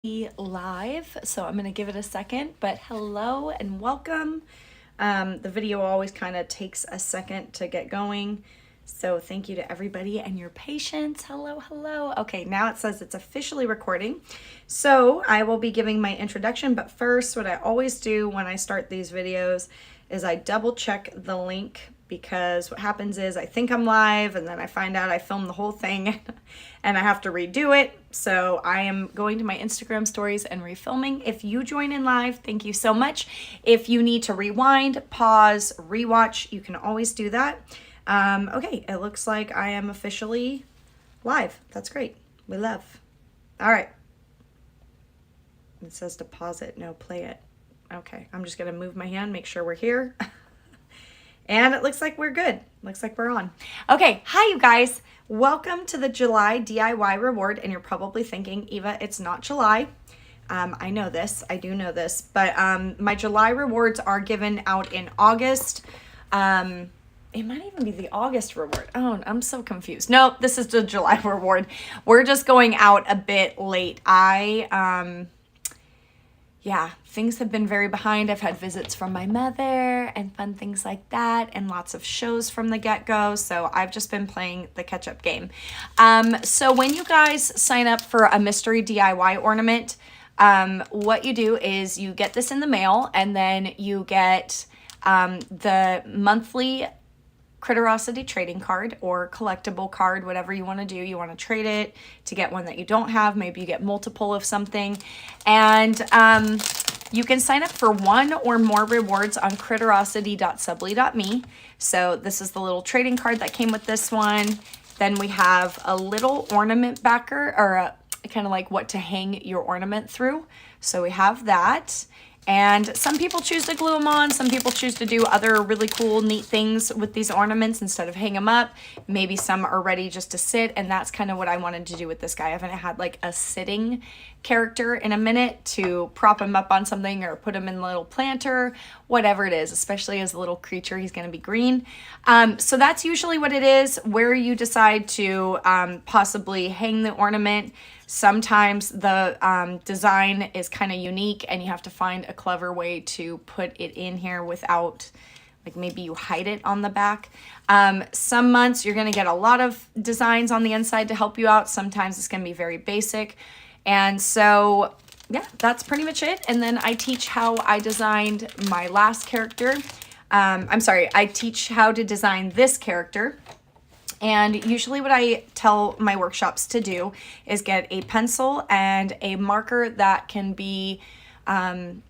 Live, so I'm gonna give it a second, but hello and welcome. The video always kind of takes a second to get going, so thank you to everybody and your patience. Hello. Okay, now it says it's officially recording, so I will be giving my introduction, but first, what I always do when I start these videos is I double check the link, because what happens is I think I'm live and then I find out I filmed the whole thing and I have to redo it. So I am going to my Instagram stories and refilming. If you join in live, thank you so much. If you need to rewind, pause, rewatch, you can always do that. Okay, it looks like I am officially live. That's great. We love. All right. It says to pause it, no, play it. Okay, I'm just gonna move my hand, make sure we're here. And it looks like we're good. Looks like we're on. Okay, hi you guys. Welcome to the July DIY reward. And you're probably thinking, Eva, it's not July. I know this, I do know this, but my July rewards are given out in August. It might even be the August reward. Oh, I'm so confused. No, this is the July reward. We're just going out a bit late. Yeah, things have been very behind. I've had visits from my mother and fun things like that, and lots of shows from the get-go. So I've just been playing the catch-up game. So when you guys sign up for a mystery DIY ornament, what you do is you get this in the mail, and then you get the monthly Critterosity trading card or collectible card, whatever you want to do. You want to trade it to get one that you don't have. Maybe you get multiple of something. And you can sign up for one or more rewards on critterosity.subly.me. So this is the little trading card that came with this one. Then we have a little ornament backer, or kind of like what to hang your ornament through. So we have that. And some people choose to glue them on. Some people choose to do other really cool, neat things with these ornaments instead of hang them up. Maybe some are ready just to sit, and that's kind of what I wanted to do with this guy. I haven't had like a sitting character in a minute to prop him up on something or put him in a little planter, whatever it is, especially as a little creature, he's going to be green. So that's usually what it is, where you decide to possibly hang the ornament. Sometimes the design is kind of unique and you have to find a clever way to put it in here without, like maybe you hide it on the back. Some months you're going to get a lot of designs on the inside to help you out. Sometimes it's going to be very basic. And so, yeah, that's pretty much it. And then I teach how I designed my last character. I teach how to design this character. And usually what I tell my workshops to do is get a pencil and a marker that can be in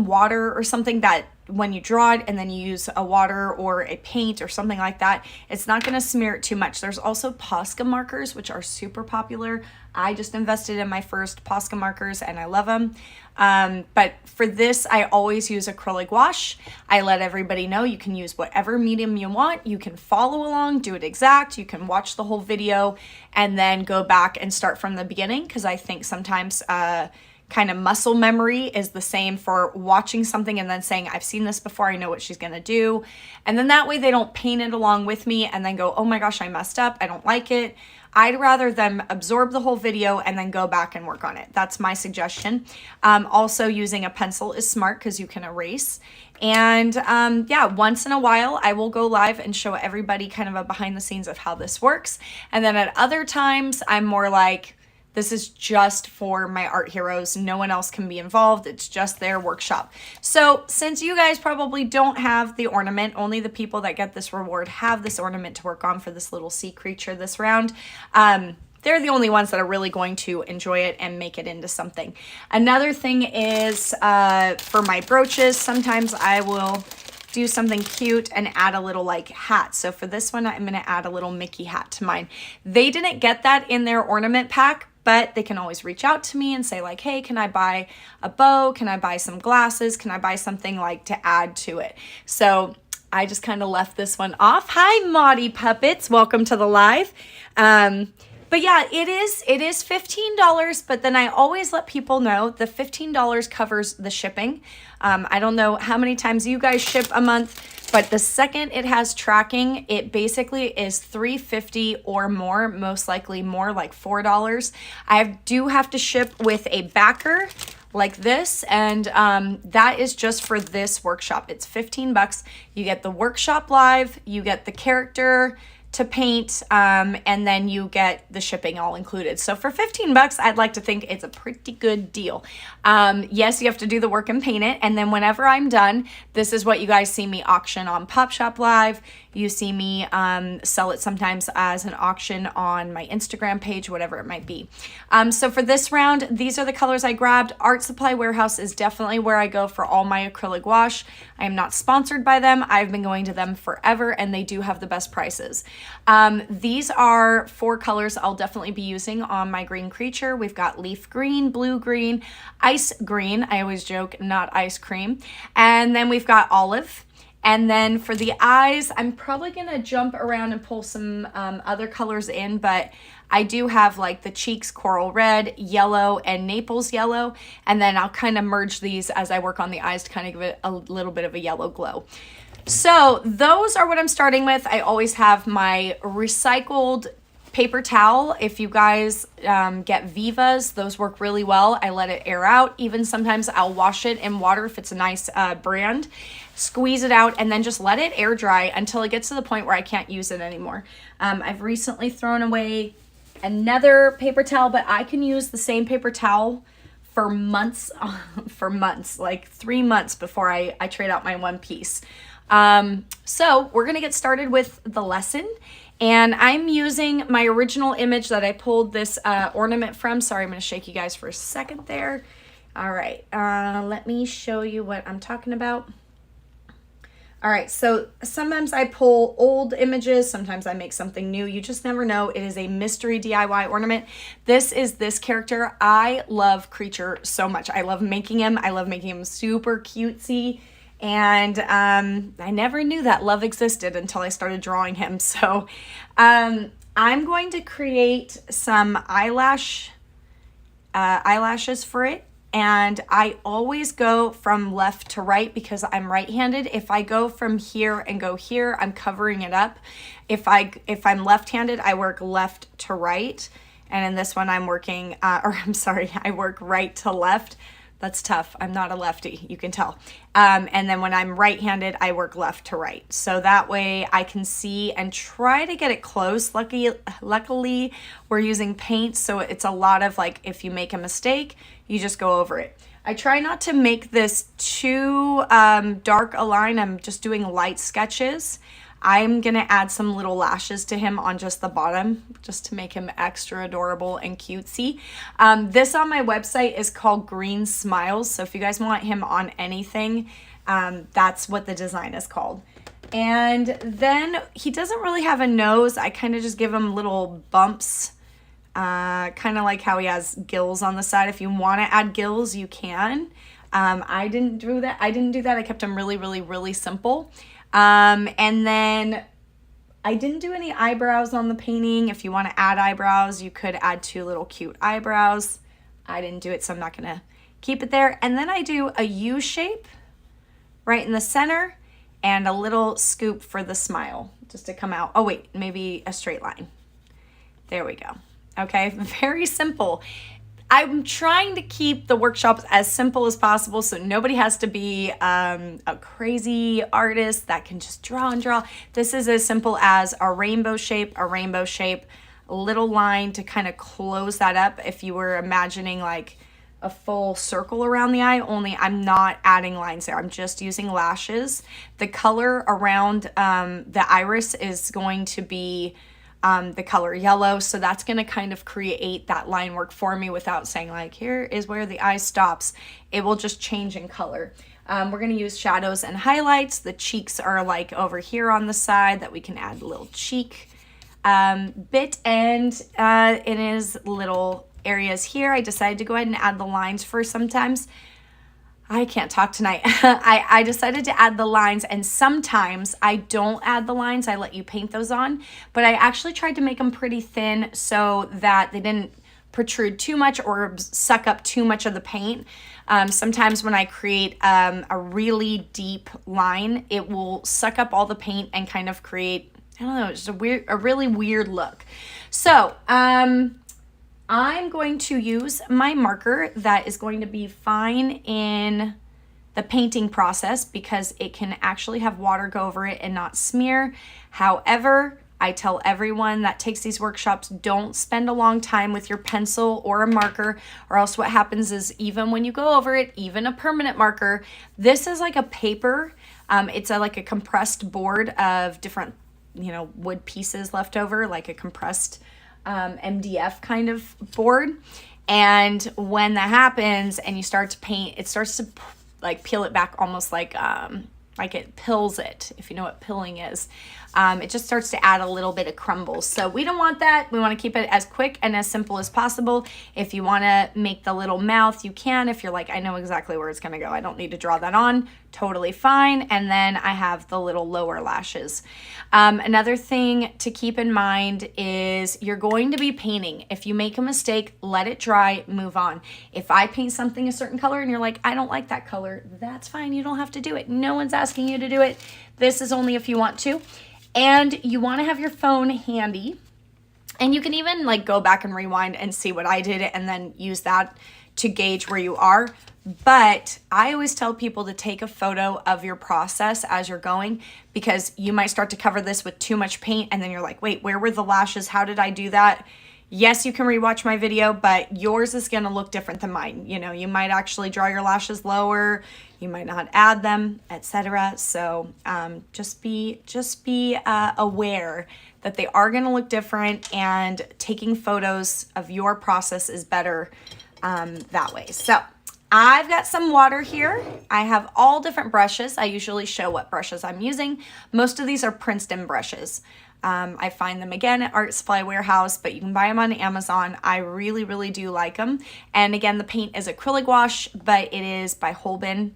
water or something, that when you draw it and then you use a water or a paint or something like that, it's not going to smear it too much. There's also Posca markers, which are super popular. I just invested in my first Posca markers and I love them. But for this, I always use acrylic wash. I let everybody know you can use whatever medium you want. You can follow along, do it exact. You can watch the whole video and then go back and start from the beginning, because I think sometimes kind of muscle memory is the same for watching something and then saying, I've seen this before, I know what she's going to do. And then that way they don't paint it along with me and then go, oh my gosh, I messed up, I don't like it. I'd rather them absorb the whole video and then go back and work on it. That's my suggestion. Also, using a pencil is smart because you can erase. And yeah, once in a while, I will go live and show everybody kind of a behind the scenes of how this works. And then at other times, I'm more like, this is just for my art heroes. No one else can be involved. It's just their workshop. So since you guys probably don't have the ornament, only the people that get this reward have this ornament to work on for this little sea creature this round. They're the only ones that are really going to enjoy it and make it into something. Another thing is for my brooches, sometimes I will do something cute and add a little like hat. So for this one, I'm going to add a little Mickey hat to mine. They didn't get that in their ornament pack, but they can always reach out to me and say like, hey, can I buy a bow? Can I buy some glasses? Can I buy something like to add to it? So I just kind of left this one off. Hi, Maudie Puppets. Welcome to the live. But But yeah, it is $15, but then I always let people know the $15 covers the shipping. I don't know how many times you guys ship a month, but the second it has tracking, it basically is $3.50 or more, most likely more, like $4. I do have to ship with a backer like this, and that is just for this workshop. It's 15 bucks. You get the workshop live, you get the character to paint, and then you get the shipping all included. So for 15 bucks, I'd like to think it's a pretty good deal. Yes, you have to do the work and paint it, and then whenever I'm done, this is what you guys see me auction on Pop Shop Live. You see me sell it sometimes as an auction on my Instagram page, whatever it might be. So for this round, these are the colors I grabbed. Art Supply Warehouse is definitely where I go for all my acrylic wash. I am not sponsored by them. I've been going to them forever, and they do have the best prices. These are 4 colors I'll definitely be using on my green creature. We've got leaf green, blue green, ice green. I always joke, not ice cream. And then we've got olive. And then for the eyes, I'm probably going to jump around and pull some other colors in, but I do have like the cheeks, coral red, yellow, and Naples yellow. And then I'll kind of merge these as I work on the eyes to kind of give it a little bit of a yellow glow. So those are what I'm starting with. I always have my recycled paper towel. If you guys get Vivas, those work really well. I let it air out. Even sometimes I'll wash it in water if it's a nice brand, squeeze it out, and then just let it air dry until it gets to the point where I can't use it anymore. I've recently thrown away another paper towel, but I can use the same paper towel for months, like 3 months before I trade out my one piece. So we're going to get started with the lesson, and I'm using my original image that I pulled this ornament from. Sorry, I'm going to shake you guys for a second there. All right, let me show you what I'm talking about. All right, so sometimes I pull old images, sometimes I make something new. You just never know. It is a mystery DIY ornament. This is this character. I love Creature so much. I love making him. I love making him super cutesy. And I never knew that love existed until I started drawing him. So I'm going to create some eyelashes for it. And I always go from left to right because I'm right-handed. If I go from here and go here, I'm covering it up. If I'm left-handed, I work left to right. And in this one, I work right to left. That's tough. I'm not a lefty, you can tell. And then when I'm right-handed, I work left to right. So that way I can see and try to get it close. Luckily, we're using paint, so it's a lot of like, if you make a mistake, you just go over it. I try not to make this too dark a line. I'm just doing light sketches. I'm going to add some little lashes to him on just the bottom, just to make him extra adorable and cutesy. This on my website is called Green Smiles. So if you guys want him on anything, that's what the design is called. And then he doesn't really have a nose. I kind of just give him little bumps, kind of like how he has gills on the side. If you want to add gills, you can. I didn't do that. I kept him really, really, really simple. And then I didn't do any eyebrows on the painting. If you want to add eyebrows, you could add 2 little cute eyebrows. I didn't do it, so I'm not going to keep it there. And then I do a U shape right in the center and a little scoop for the smile just to come out. Oh wait, maybe a straight line. There we go. Okay, very simple. I'm trying to keep the workshops as simple as possible so nobody has to be a crazy artist that can just draw and draw. This is as simple as a rainbow shape, a little line to kind of close that up. If you were imagining like a full circle around the eye, only I'm not adding lines there. I'm just using lashes. The color around the iris is going to be the color yellow, so that's going to kind of create that line work for me without saying like, here is where the eye stops. It will just change in color. We're going to use shadows and highlights. The cheeks are like over here on the side that we can add a little cheek bit, and it is little areas here. I decided to go ahead and add the lines for sometimes. I can't talk tonight. I decided to add the lines, and sometimes I don't add the lines. I let you paint those on, but I actually tried to make them pretty thin so that they didn't protrude too much or suck up too much of the paint. Sometimes when I create a really deep line, it will suck up all the paint and kind of create, I don't know, just a really weird look. So, I'm going to use my marker that is going to be fine in the painting process because it can actually have water go over it and not smear. However, I tell everyone that takes these workshops, don't spend a long time with your pencil or a marker, or else what happens is even when you go over it, even a permanent marker, this is like a paper. It's like a compressed board of different, wood pieces left over, like a compressed MDF kind of board. And when that happens and you start to paint, it starts to like peel it back, almost like it pills it, if you know what pilling is. It just starts to add a little bit of crumbles. So we don't want that. We want to keep it as quick and as simple as possible. If you want to make the little mouth, you can. If you're like, I know exactly where it's going to go, I don't need to draw that on, totally fine. And then I have the little lower lashes. Another thing to keep in mind is you're going to be painting. If you make a mistake, let it dry, move on. If I paint something a certain color and you're like, I don't like that color, that's fine. You don't have to do it. No one's asking you to do it. This is only if you want to. And you want to have your phone handy, and you can even like go back and rewind and see what I did and then use that to gauge where you are. But I always tell people to take a photo of your process as you're going, because you might start to cover this with too much paint and then you're like, wait, where were the lashes? How did I do that? Yes, you can rewatch my video, but yours is going to look different than mine. You might actually draw your lashes lower, you might not add them, etc. So just be aware that they are going to look different, and taking photos of your process is better that way. So I've got some water here. I have all different brushes. I usually show what brushes I'm using. Most of these are Princeton brushes. I find them again at Art Supply Warehouse, but you can buy them on Amazon. I really, really do like them. And again, the paint is acrylic wash, but it is by Holben.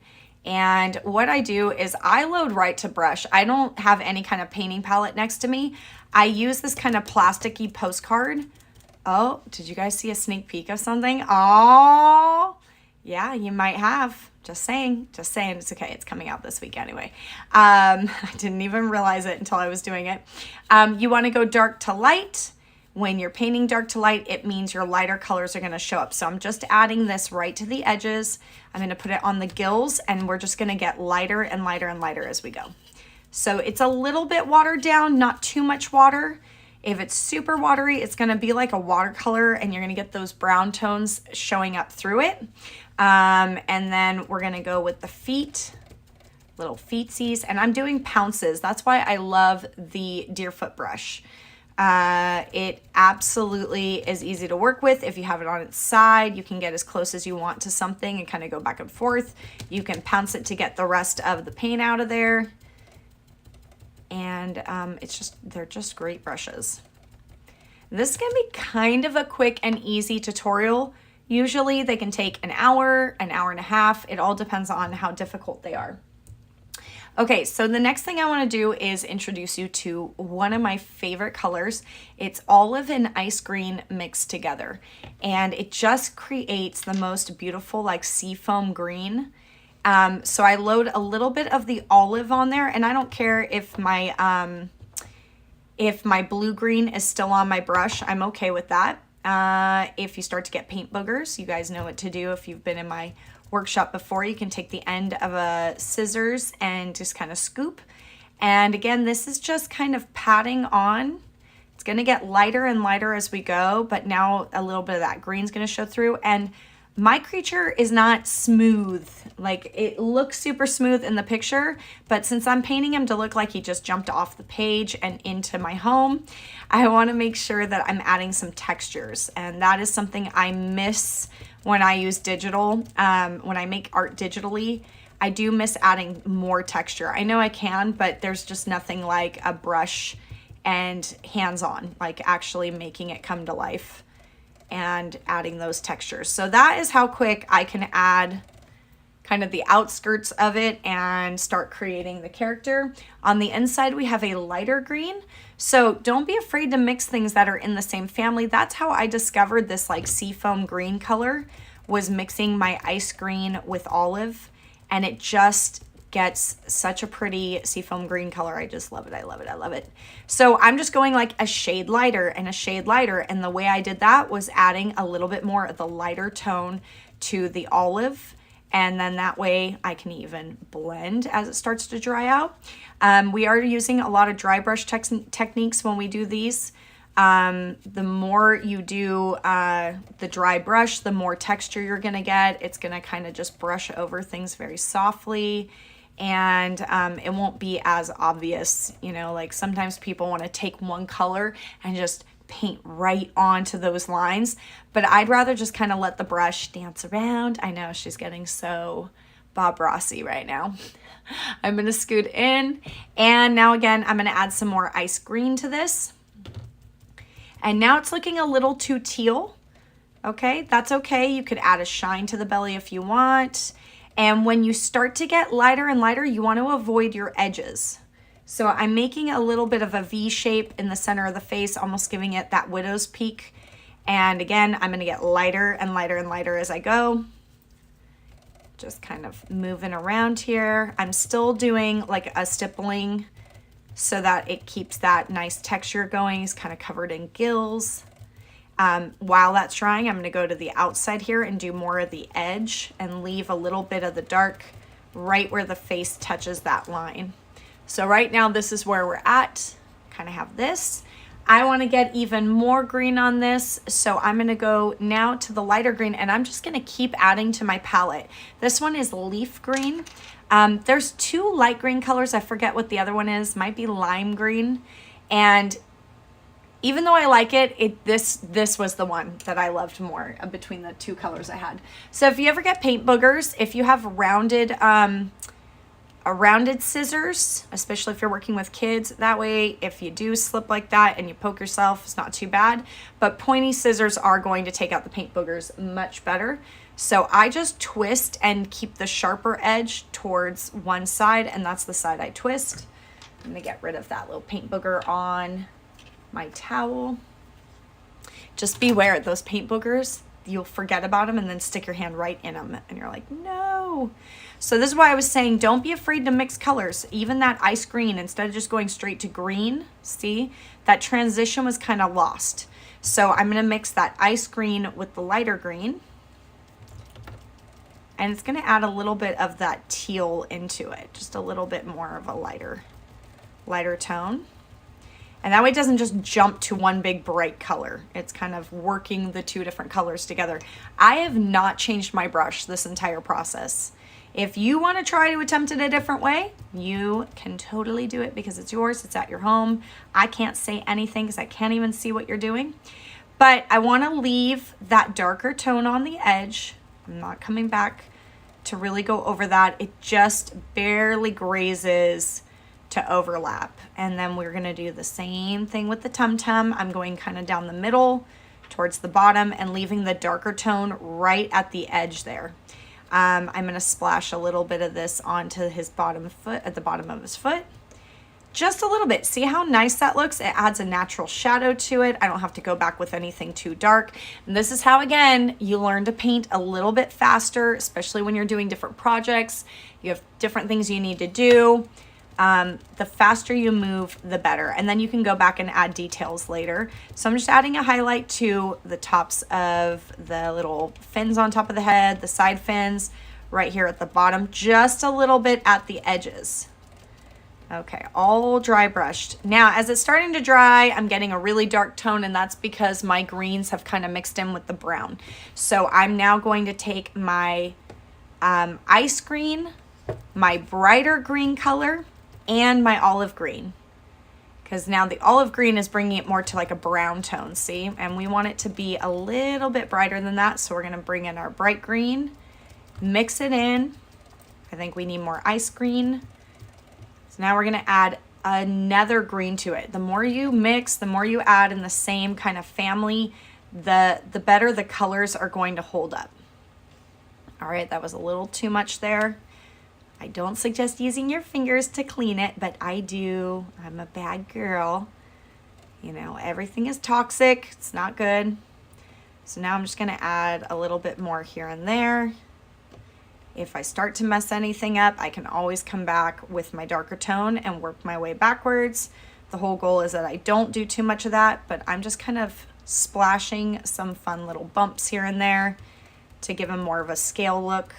And what I do is I load right to brush. I don't have any kind of painting palette next to me. I use this kind of plasticky postcard. Oh, did you guys see a sneak peek of something? Oh, yeah, you might have. Just saying, it's okay. It's coming out this week anyway. I didn't even realize it until I was doing it. You want to go dark to light. When you're painting dark to light, it means your lighter colors are going to show up. So I'm just adding this right to the edges. I'm going to put it on the gills, and we're just going to get lighter and lighter and lighter as we go. So it's a little bit watered down, not too much water. If it's super watery, it's going to be like a watercolor, and you're going to get those brown tones showing up through it. And then we're going to go with the feet, little feetsies, and I'm doing pounces. That's why I love the Deerfoot brush. It absolutely is easy to work with. If you have it on its side, you can get as close as you want to something and kind of go back and forth. You can pounce it to get the rest of the paint out of there. And they're just great brushes. This is going to be kind of a quick and easy tutorial. Usually they can take an hour and a half. It all depends on how difficult they are. Okay, so the next thing I want to do is introduce you to one of my favorite colors. It's olive and ice green mixed together, and it just creates the most beautiful like seafoam green. So I load a little bit of the olive on there, and I don't care if my blue green is still on my brush. I'm okay with that. If you start to get paint boogers, you guys know what to do. If you've been in my workshop before, you can take the end of a scissors and just kind of scoop. And again, this is just kind of patting on. It's going to get lighter and lighter as we go, but now a little bit of that green's going to show through. And my creature is not smooth. Like, it looks super smooth in the picture, but since I'm painting him to look like he just jumped off the page and into my home, I want to make sure that I'm adding some textures. And that is something I miss when I use digital. When I make art digitally, I do miss adding more texture. I know I can, but there's just nothing like a brush and hands-on, like actually making it come to life and adding those textures. So that is how quick I can add kind of the outskirts of it and start creating the character. On the inside, we have a lighter green. So don't be afraid to mix things that are in the same family. That's how I discovered this like seafoam green color, was mixing my ice green with olive, and it just gets such a pretty seafoam green color. I just love it. I love it. I love it. So I'm just going like a shade lighter and a shade lighter. And the way I did that was adding a little bit more of the lighter tone to the olive. And then that way I can even blend as it starts to dry out. We are using a lot of dry brush techniques when we do these. The more you do the dry brush, the more texture you're gonna get. It's gonna kind of just brush over things very softly, and it won't be as obvious. You know, like sometimes people want to take one color and just paint right onto those lines, but I'd rather just kind of let the brush dance around. I know she's getting so Bob Rossy right now. I'm gonna scoot in, and now again I'm gonna add some more ice green to this. And now it's looking a little too teal. Okay, that's okay. You could add a shine to the belly if you want. And when you start to get lighter and lighter, you want to avoid your edges. So I'm making a little bit of a V shape in the center of the face, almost giving it that widow's peak. And again, I'm going to get lighter and lighter and lighter as I go. Just kind of moving around here. I'm still doing like a stippling so that it keeps that nice texture going. It's kind of covered in gills. While that's drying, I'm going to go to the outside here and do more of the edge and leave a little bit of the dark right where the face touches that line. So right now, this is where we're at. Kind of have this. I want to get even more green on this, so I'm going to go now to the lighter green, and I'm just going to keep adding to my palette. This one is leaf green. There's two light green colors. I forget what the other one is. Might be lime green. And even though I like it, this was the one that I loved more between the two colors I had. So if you ever get paint boogers, if you have rounded scissors, especially if you're working with kids, that way if you do slip like that and you poke yourself, it's not too bad. But pointy scissors are going to take out the paint boogers much better. So I just twist and keep the sharper edge towards one side, and that's the side I twist. I'm gonna get rid of that little paint booger on my towel. Just beware, those paint boogers, you'll forget about them and then stick your hand right in them and you're like, no. So this is why I was saying, don't be afraid to mix colors. Even that ice green, instead of just going straight to green, see, that transition was kind of lost. So I'm gonna mix that ice green with the lighter green, and it's gonna add a little bit of that teal into it, just a little bit more of a lighter tone. And that way it doesn't just jump to one big bright color. It's kind of working the two different colors together. I have not changed my brush this entire process. If you want to try to attempt it a different way, you can totally do it because it's yours, it's at your home. I can't say anything because I can't even see what you're doing. But I want to leave that darker tone on the edge. I'm not coming back to really go over that. It just barely grazes to overlap. And then we're gonna do the same thing with the tum-tum. I'm going kind of down the middle towards the bottom and leaving the darker tone right at the edge there. I'm gonna splash a little bit of this onto his bottom foot, at the bottom of his foot. Just a little bit. See how nice that looks? It adds a natural shadow to it. I don't have to go back with anything too dark. And this is how, again, you learn to paint a little bit faster, especially when you're doing different projects. You have different things you need to do. The faster you move, the better. And then you can go back and add details later. So I'm just adding a highlight to the tops of the little fins on top of the head, the side fins, right here at the bottom, just a little bit at the edges. Okay, all dry brushed. Now, as it's starting to dry, I'm getting a really dark tone, and that's because my greens have kind of mixed in with the brown. So I'm now going to take my ice green, my brighter green color, and my olive green, because now the olive green is bringing it more to like a brown tone, see? And we want it to be a little bit brighter than that, so we're gonna bring in our bright green, mix it in. I think we need more ice green. So now we're gonna add another green to it. The more you mix, the more you add in the same kind of family, the better the colors are going to hold up. All right, that was a little too much there. I don't suggest using your fingers to clean it, but I do. I'm a bad girl. You know, everything is toxic. It's not good. So now I'm just going to add a little bit more here and there. If I start to mess anything up, I can always come back with my darker tone and work my way backwards. The whole goal is that I don't do too much of that, but I'm just kind of splashing some fun little bumps here and there to give them more of a scale look.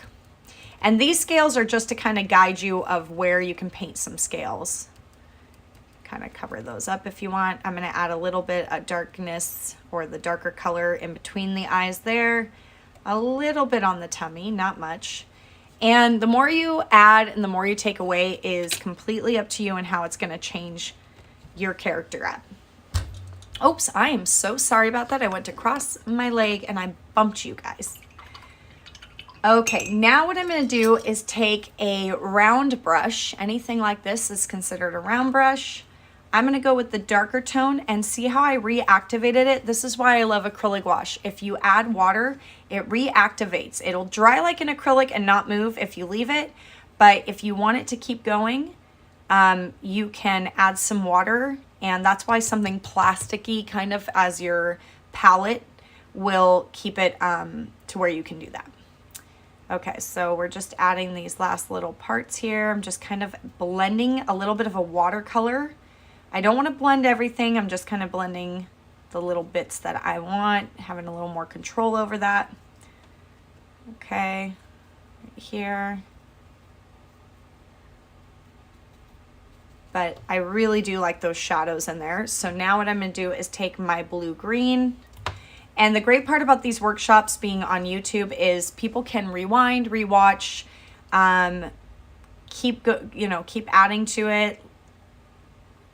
And these scales are just to kind of guide you of where you can paint some scales. Kind of cover those up if you want. I'm going to add a little bit of darkness or the darker color in between the eyes there. A little bit on the tummy, not much. And the more you add and the more you take away is completely up to you and how it's going to change your character up. Oops, I am so sorry about that. I went to cross my leg and I bumped you guys. Okay, now what I'm going to do is take a round brush. Anything like this is considered a round brush. I'm going to go with the darker tone and see how I reactivated it. This is why I love acrylic wash. If you add water, it reactivates. It'll dry like an acrylic and not move if you leave it. But if you want it to keep going, you can add some water. And that's why something plasticky kind of as your palette will keep it to where you can do that. Okay, so we're just adding these last little parts here. I'm just kind of blending a little bit of a watercolor. I don't want to blend everything. I'm just kind of blending the little bits that I want, having a little more control over that. Okay, right here. But I really do like those shadows in there. So now what I'm going to do is take my blue-green. And the great part about these workshops being on YouTube is people can rewind, rewatch, keep adding to it.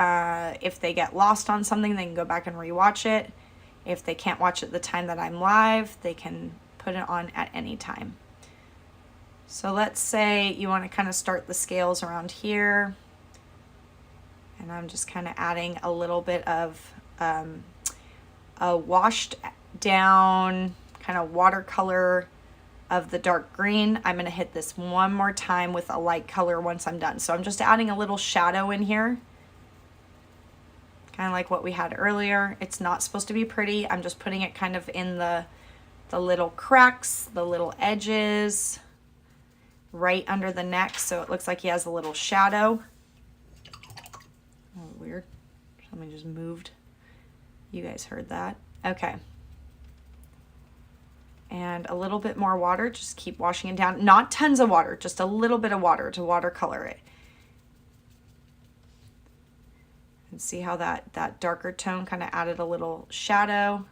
If they get lost on something, they can go back and rewatch it. If they can't watch it the time that I'm live, they can put it on at any time. So let's say you want to kind of start the scales around here. And I'm just kind of adding a little bit of a washed down kind of watercolor of the dark green. I'm going to hit this one more time with a light color once I'm done. So I'm just adding a little shadow in here. Kind of like what we had earlier. It's not supposed to be pretty. I'm just putting it kind of in the little cracks, the little edges, right under the neck. So it looks like he has a little shadow. Oh, weird. Something just moved. You guys heard that. Okay. And a little bit more water. Just keep washing it down. Not tons of water, just a little bit of water to watercolor it. And see how that darker tone kind of added a little shadow.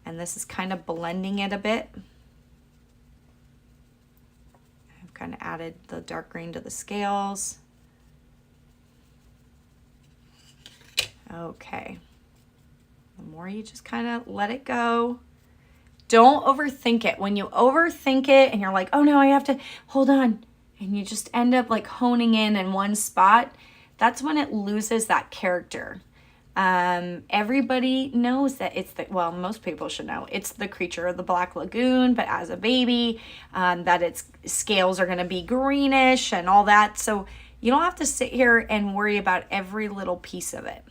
And this is kind of blending it a bit. I've kind of added the dark green to the scales. Okay. The more you just kind of let it go. Don't overthink it. When you overthink it and you're like, oh no, I have to hold on. And you just end up like honing in one spot. That's when it loses that character. Everybody knows that it's well, most people should know, it's the creature of the Black Lagoon, but as a baby, that its scales are going to be greenish and all that. So you don't have to sit here and worry about every little piece of it.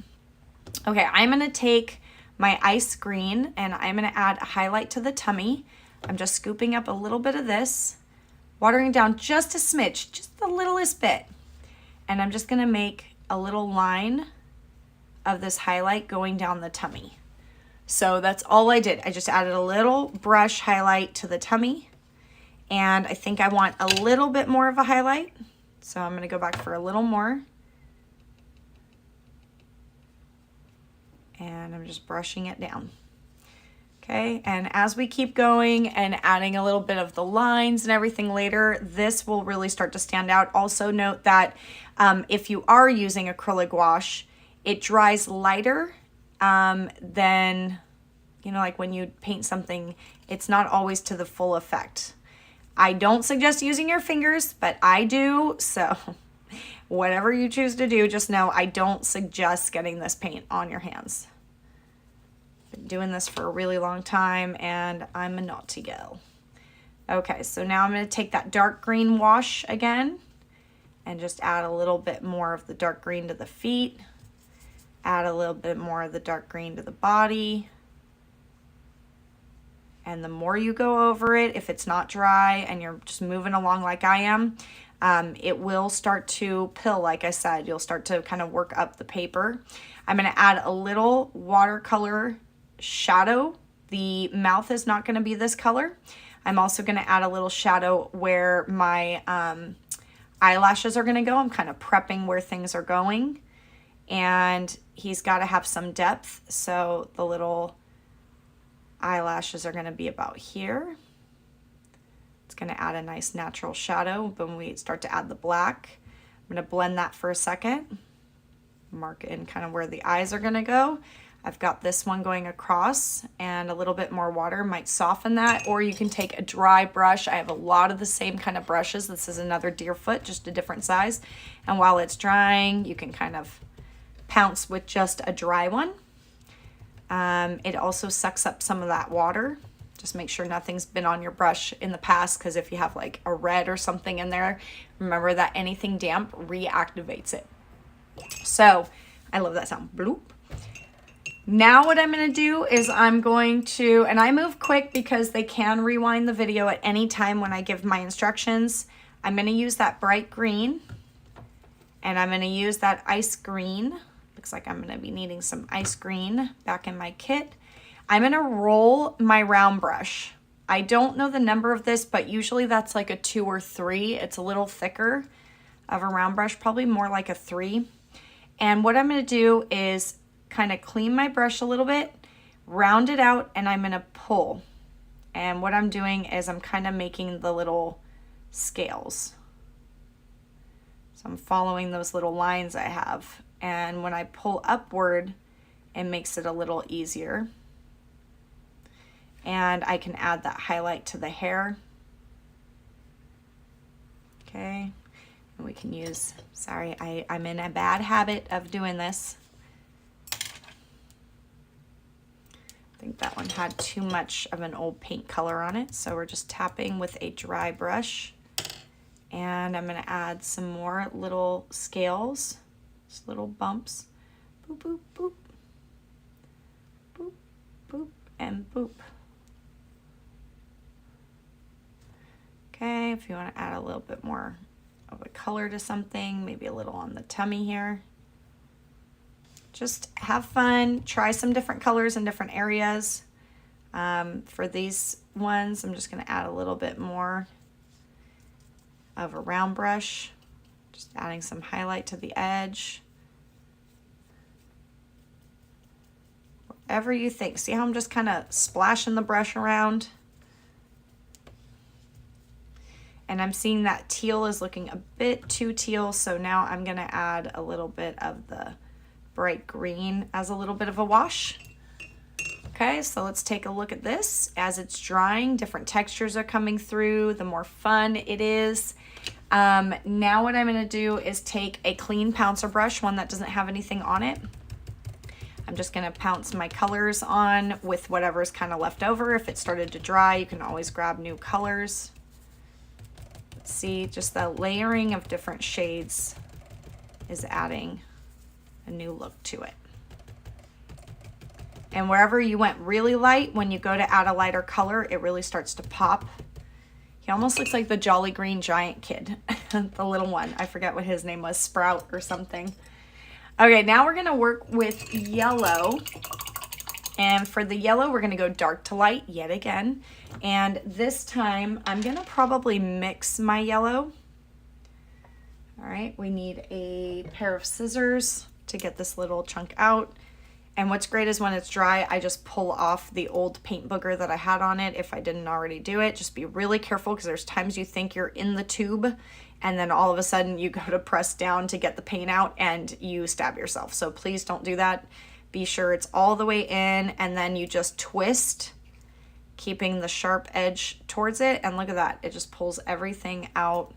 Okay, I'm going to take my ice green and I'm going to add a highlight to the tummy. I'm just scooping up a little bit of this, watering down just a smidge, just the littlest bit. And I'm just going to make a little line of this highlight going down the tummy. So that's all I did. I just added a little brush highlight to the tummy. And I think I want a little bit more of a highlight. So I'm going to go back for a little more. And I'm just brushing it down. Okay, and as we keep going and adding a little bit of the lines and everything later, this will really start to stand out. Also note that if you are using acrylic wash, it dries lighter than, you know, like when you paint something, it's not always to the full effect. I don't suggest using your fingers, but I do, so whatever you choose to do, just know I don't suggest getting this paint on your hands. Been doing this for a really long time and I'm a naughty girl. Okay, so now I'm going to take that dark green wash again and just add a little bit more of the dark green to the feet. Add a little bit more of the dark green to the body. And the more you go over it, if it's not dry and you're just moving along like I am, it will start to pill, like I said. You'll start to kind of work up the paper. I'm going to add a little watercolor shadow. The mouth is not going to be this color. I'm also going to add a little shadow where my eyelashes are going to go. I'm kind of prepping where things are going. And he's got to have some depth, so the little eyelashes are going to be about here. It's going to add a nice natural shadow when we start to add the black. I'm going to blend that for a second. Mark in kind of where the eyes are going to go. I've got this one going across, and a little bit more water might soften that, or you can take a dry brush. I have a lot of the same kind of brushes. This is another Deerfoot, just a different size. And while it's drying, you can kind of pounce with just a dry one. It also sucks up some of that water. Just make sure nothing's been on your brush in the past, because if you have like a red or something in there, remember that anything damp reactivates it. So I love that sound. Bloop. Now what I'm going to do is I'm going to, and I move quick because they can rewind the video at any time when I give my instructions. I'm going to use that bright green, and I'm going to use that ice green. Looks like I'm going to be needing some ice green back in my kit. I'm going to roll my round brush. I don't know the number of this, but usually that's like a 2 or 3. It's a little thicker of a round brush, probably more like a 3. And what I'm going to do is kind of clean my brush a little bit, round it out, and I'm going to pull. And what I'm doing is I'm kind of making the little scales. So I'm following those little lines I have. And when I pull upward, it makes it a little easier. And I can add that highlight to the hair. Okay. And we can use, sorry, I'm in a bad habit of doing this. I think that one had too much of an old paint color on it, so we're just tapping with a dry brush. And I'm going to add some more little scales, just little bumps. Boop, boop, boop. Boop, boop, and boop. Okay, if you want to add a little bit more of a color to something, maybe a little on the tummy here. Just have fun, try some different colors in different areas. For these ones, I'm just going to add a little bit more of a round brush, just adding some highlight to the edge. Whatever you think. See how I'm just kind of splashing the brush around? And I'm seeing that teal is looking a bit too teal, so now I'm going to add a little bit of the bright green as a little bit of a wash. Okay, so let's take a look at this. As it's drying, different textures are coming through, the more fun it is. Now what I'm going to do is take a clean pouncer brush, one that doesn't have anything on it. I'm just going to pounce my colors on with whatever's kind of left over. If it started to dry, you can always grab new colors. Let's see, just the layering of different shades is adding a new look to it. And wherever you went really light, when you go to add a lighter color, it really starts to pop. He almost looks like the Jolly Green Giant kid, the little one. I forget what his name was, Sprout or something. Okay, now we're gonna work with yellow. And for the yellow, we're gonna go dark to light yet again. And this time, I'm gonna probably mix my yellow. All right, we need a pair of scissors to get this little chunk out. And what's great is when it's dry, I just pull off the old paint booger that I had on it if I didn't already do it. Just be really careful, because there's times you think you're in the tube and then all of a sudden you go to press down to get the paint out and you stab yourself. So please don't do that. Be sure it's all the way in, and then you just twist, keeping the sharp edge towards it. And look at that, it just pulls everything out.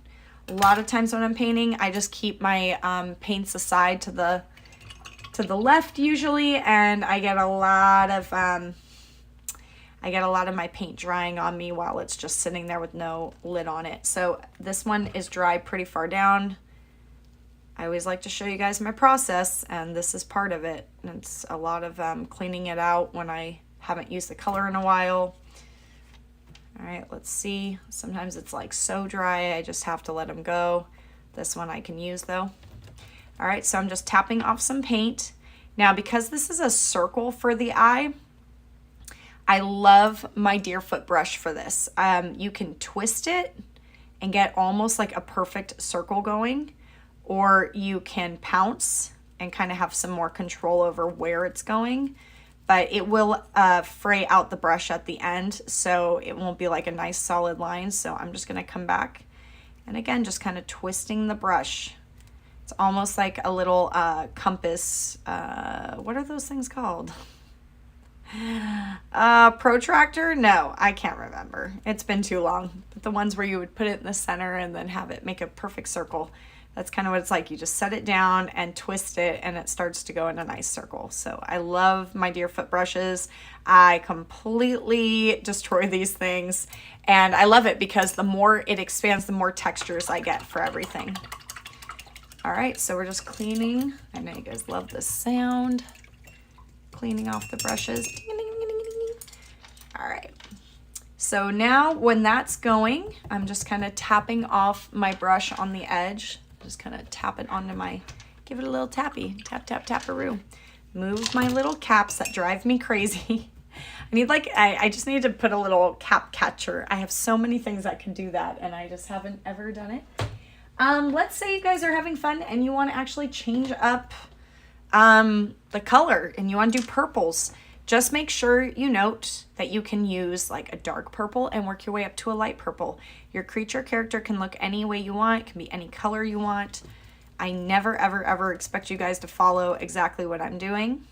A lot of times when I'm painting, I just keep my paints aside to the left usually, and I get a lot of I get a lot of my paint drying on me while it's just sitting there with no lid on it. So this one is dry pretty far down. I always like to show you guys my process, and this is part of it. And it's a lot of cleaning it out when I haven't used the color in a while. All right, let's see. Sometimes it's like so dry, I just have to let them go. This one I can use though. All right, so I'm just tapping off some paint. Now, because this is a circle for the eye, I love my Deerfoot brush for this. You can twist it and get almost like a perfect circle going, or you can pounce and kind of have some more control over where it's going, but it will fray out the brush at the end, so it won't be like a nice solid line. So I'm just gonna come back and again, just kind of twisting the brush. It's almost like a little compass, what are those things called? Protractor? No, I can't remember. It's been too long. But the ones where you would put it in the center and then have it make a perfect circle. That's kind of what it's like. You just set it down and twist it and it starts to go in a nice circle. So I love my Deerfoot brushes. I completely destroy these things. And I love it because the more it expands, the more textures I get for everything. All right, so we're just cleaning. I know you guys love this sound. Cleaning off the brushes. All right. So now when that's going, I'm just kind of tapping off my brush on the edge. Just kind of tap it onto my, give it a little tappy, tap, tap, tap-a-roo. Move my little caps that drive me crazy. I need like, I just need to put a little cap catcher. I have so many things that can do that and I just haven't ever done it. Let's say you guys are having fun and you want to actually change up the color and you want to do purples. Just make sure you note that you can use like a dark purple and work your way up to a light purple. Your creature character can look any way you want. It can be any color you want. I never, ever, ever expect you guys to follow exactly what I'm doing.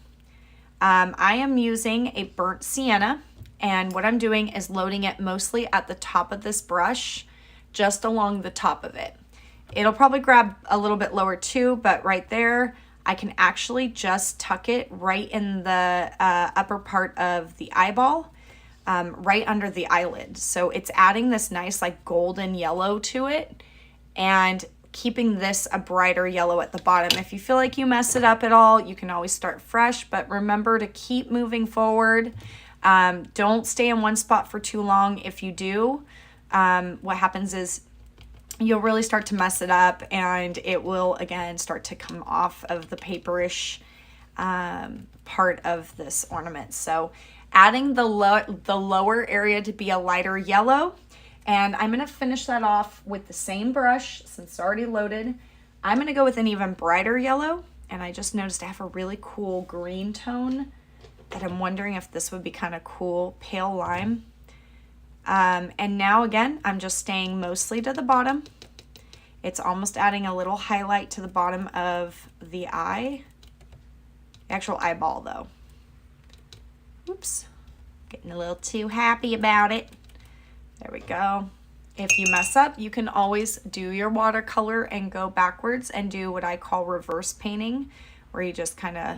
I am using a burnt sienna, and what I'm doing is loading it mostly at the top of this brush, just along the top of it. It'll probably grab a little bit lower too, but right there, I can actually just tuck it right in the upper part of the eyeball, right under the eyelid. So it's adding this nice like golden yellow to it and keeping this a brighter yellow at the bottom. If you feel like you mess it up at all, you can always start fresh, but remember to keep moving forward. Don't stay in one spot for too long. If you do, what happens is you'll really start to mess it up and it will again start to come off of the paperish part of this ornament. So adding the lower area to be a lighter yellow, and I'm going to finish that off with the same brush since it's already loaded. I'm going to go with an even brighter yellow, and I just noticed I have a really cool green tone that I'm wondering if this would be kind of cool, pale lime. And now again, I'm just staying mostly to the bottom. It's almost adding a little highlight to the bottom of the eye, the actual eyeball though. Oops, getting a little too happy about it. There we go. If you mess up, you can always do your watercolor and go backwards and do what I call reverse painting, where you just kind of,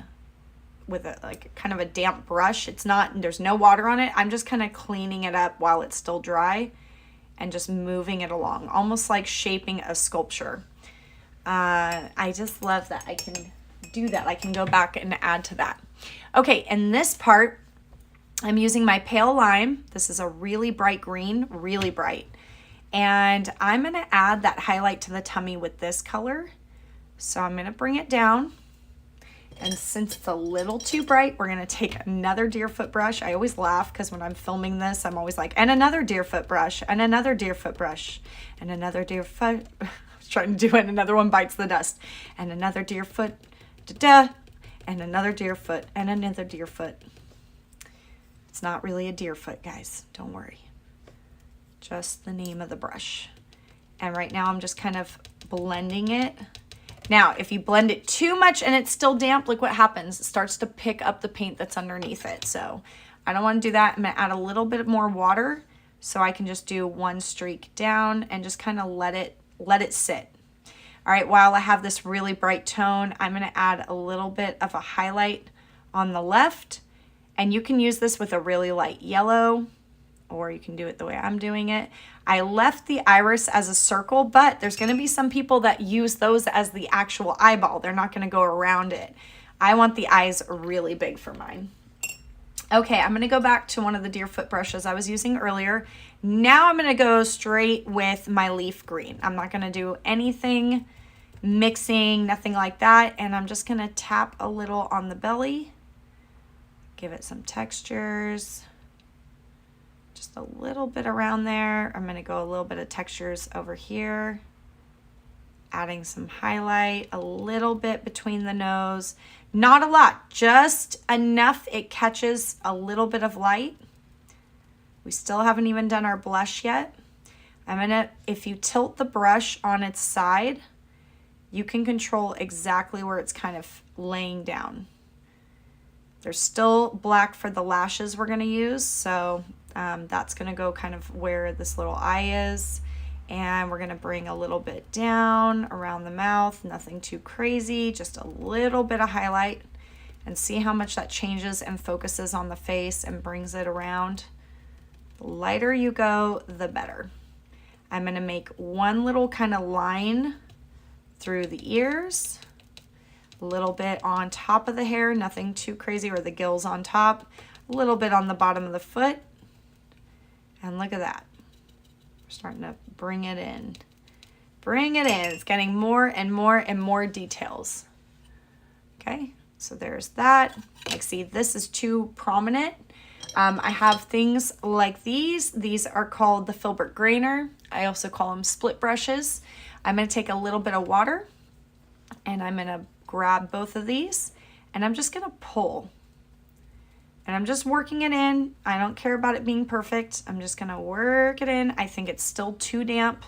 with a like kind of a damp brush, it's not, there's no water on it, I'm just kind of cleaning it up while it's still dry and just moving it along, almost like shaping a sculpture. I just love that I can do that. I can go back and add to that. Okay, in this part, I'm using my pale lime. This is a really bright green, really bright. And I'm gonna add that highlight to the tummy with this color. So I'm gonna bring it down. And since it's a little too bright, we're gonna take another Deerfoot brush. I always laugh because when I'm filming this, I'm always like, and another Deerfoot brush, and another Deerfoot brush, and another Deerfoot. I was trying to do it, another one bites the dust. And another Deerfoot, da-da, and another Deerfoot, and another Deerfoot. It's not really a Deerfoot, guys, don't worry. Just the name of the brush. And right now I'm just kind of blending it. Now, if you blend it too much and it's still damp, look what happens. It starts to pick up the paint that's underneath it. So I don't want to do that. I'm going to add a little bit more water so I can just do one streak down and just kind of let it sit. All right, while I have this really bright tone, I'm going to add a little bit of a highlight on the left And you can use this with a really light yellow, or you can do it the way I'm doing it. I left the iris as a circle, but there's gonna be some people that use those as the actual eyeball. They're not gonna go around it. I want the eyes really big for mine. Okay, I'm gonna go back to one of the Deerfoot brushes I was using earlier. Now I'm gonna go straight with my leaf green. I'm not gonna do anything mixing, nothing like that. And I'm just gonna tap a little on the belly, give it some textures, just a little bit around there. I'm gonna go a little bit of textures over here, adding some highlight, a little bit between the nose. Not a lot, just enough it catches a little bit of light. We still haven't even done our blush yet. If you tilt the brush on its side, you can control exactly where it's kind of laying down. There's still black for the lashes we're gonna use, so that's gonna go kind of where this little eye is. And we're gonna bring a little bit down around the mouth, nothing too crazy, just a little bit of highlight, and see how much that changes and focuses on the face and brings it around. The lighter you go, the better. I'm gonna make one little kind of line through the ears, a little bit on top of the hair, nothing too crazy, or the gills on top, a little bit on the bottom of the foot, and look at that. We're starting to bring it in. Bring it in. It's getting more and more and more details. Okay, so there's that. Like, see, this is too prominent. I have things like these. These are called the Filbert Grainer. I also call them split brushes. I'm going to take a little bit of water and I'm going to grab both of these and I'm just going to pull. And I'm just working it in. I don't care about it being perfect. I'm just going to work it in. I think it's still too damp.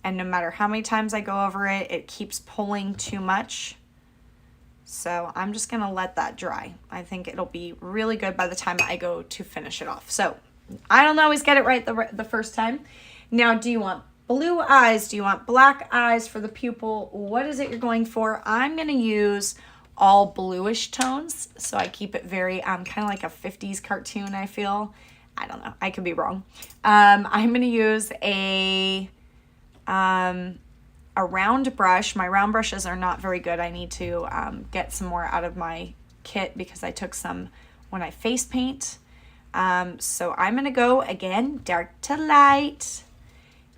And no matter how many times I go over it, it keeps pulling too much. So I'm just going to let that dry. I think it'll be really good by the time I go to finish it off. So I don't always get it right the first time. Now, do you want blue eyes? Do you want black eyes for the pupil? What is it you're going for? I'm going to use all bluish tones, so I keep it very kind of like a 50s cartoon, I feel. I don't know, I could be wrong. I'm gonna use a round brush. My round brushes are not very good. I need to get some more out of my kit because I took some when I face paint. So I'm gonna go again dark to light,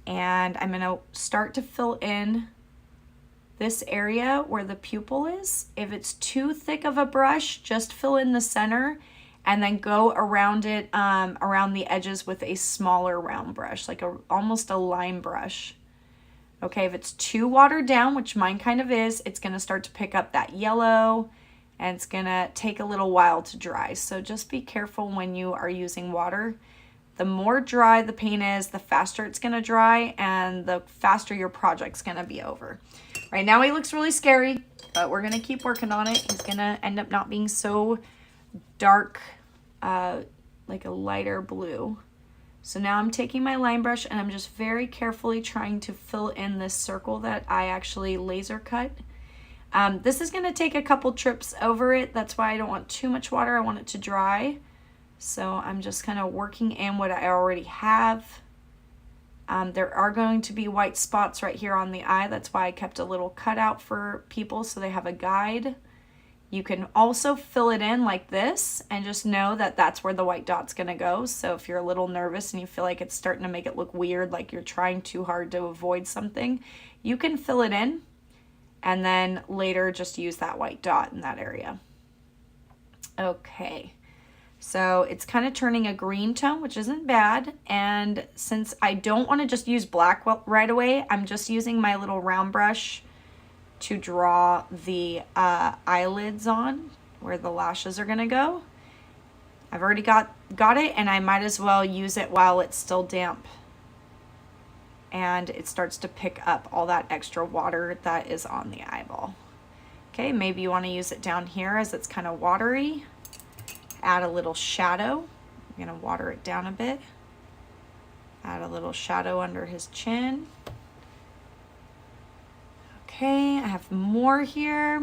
and I'm gonna start to fill in this area where the pupil is. If it's too thick of a brush, just fill in the center and then go around it, around the edges with a smaller round brush, like almost a line brush. Okay, if it's too watered down, which mine kind of is, it's gonna start to pick up that yellow and it's gonna take a little while to dry. So just be careful when you are using water. The more dry the paint is, the faster it's gonna dry and the faster your project's gonna be over. Right now he looks really scary, but we're gonna keep working on it. He's gonna end up not being so dark, like a lighter blue. So now I'm taking my line brush and I'm just very carefully trying to fill in this circle that I actually laser cut. This is gonna take a couple trips over it. That's why I don't want too much water. I want it to dry. So I'm just kind of working in what I already have. There are going to be white spots right here on the eye. That's why I kept a little cutout for people so they have a guide. You can also fill it in like this and just know that that's where the white dot's gonna go. So if you're a little nervous and you feel like it's starting to make it look weird, like you're trying too hard to avoid something, you can fill it in and then later just use that white dot in that area. Okay. So it's kind of turning a green tone, which isn't bad. And since I don't want to just use black right away, I'm just using my little round brush to draw the eyelids on where the lashes are going to go. I've already got it, and I might as well use it while it's still damp. And it starts to pick up all that extra water that is on the eyeball. Okay, maybe you want to use it down here as it's kind of watery. Add a little shadow. I'm going to water it down a bit. Add a little shadow under his chin. Okay, I have more here.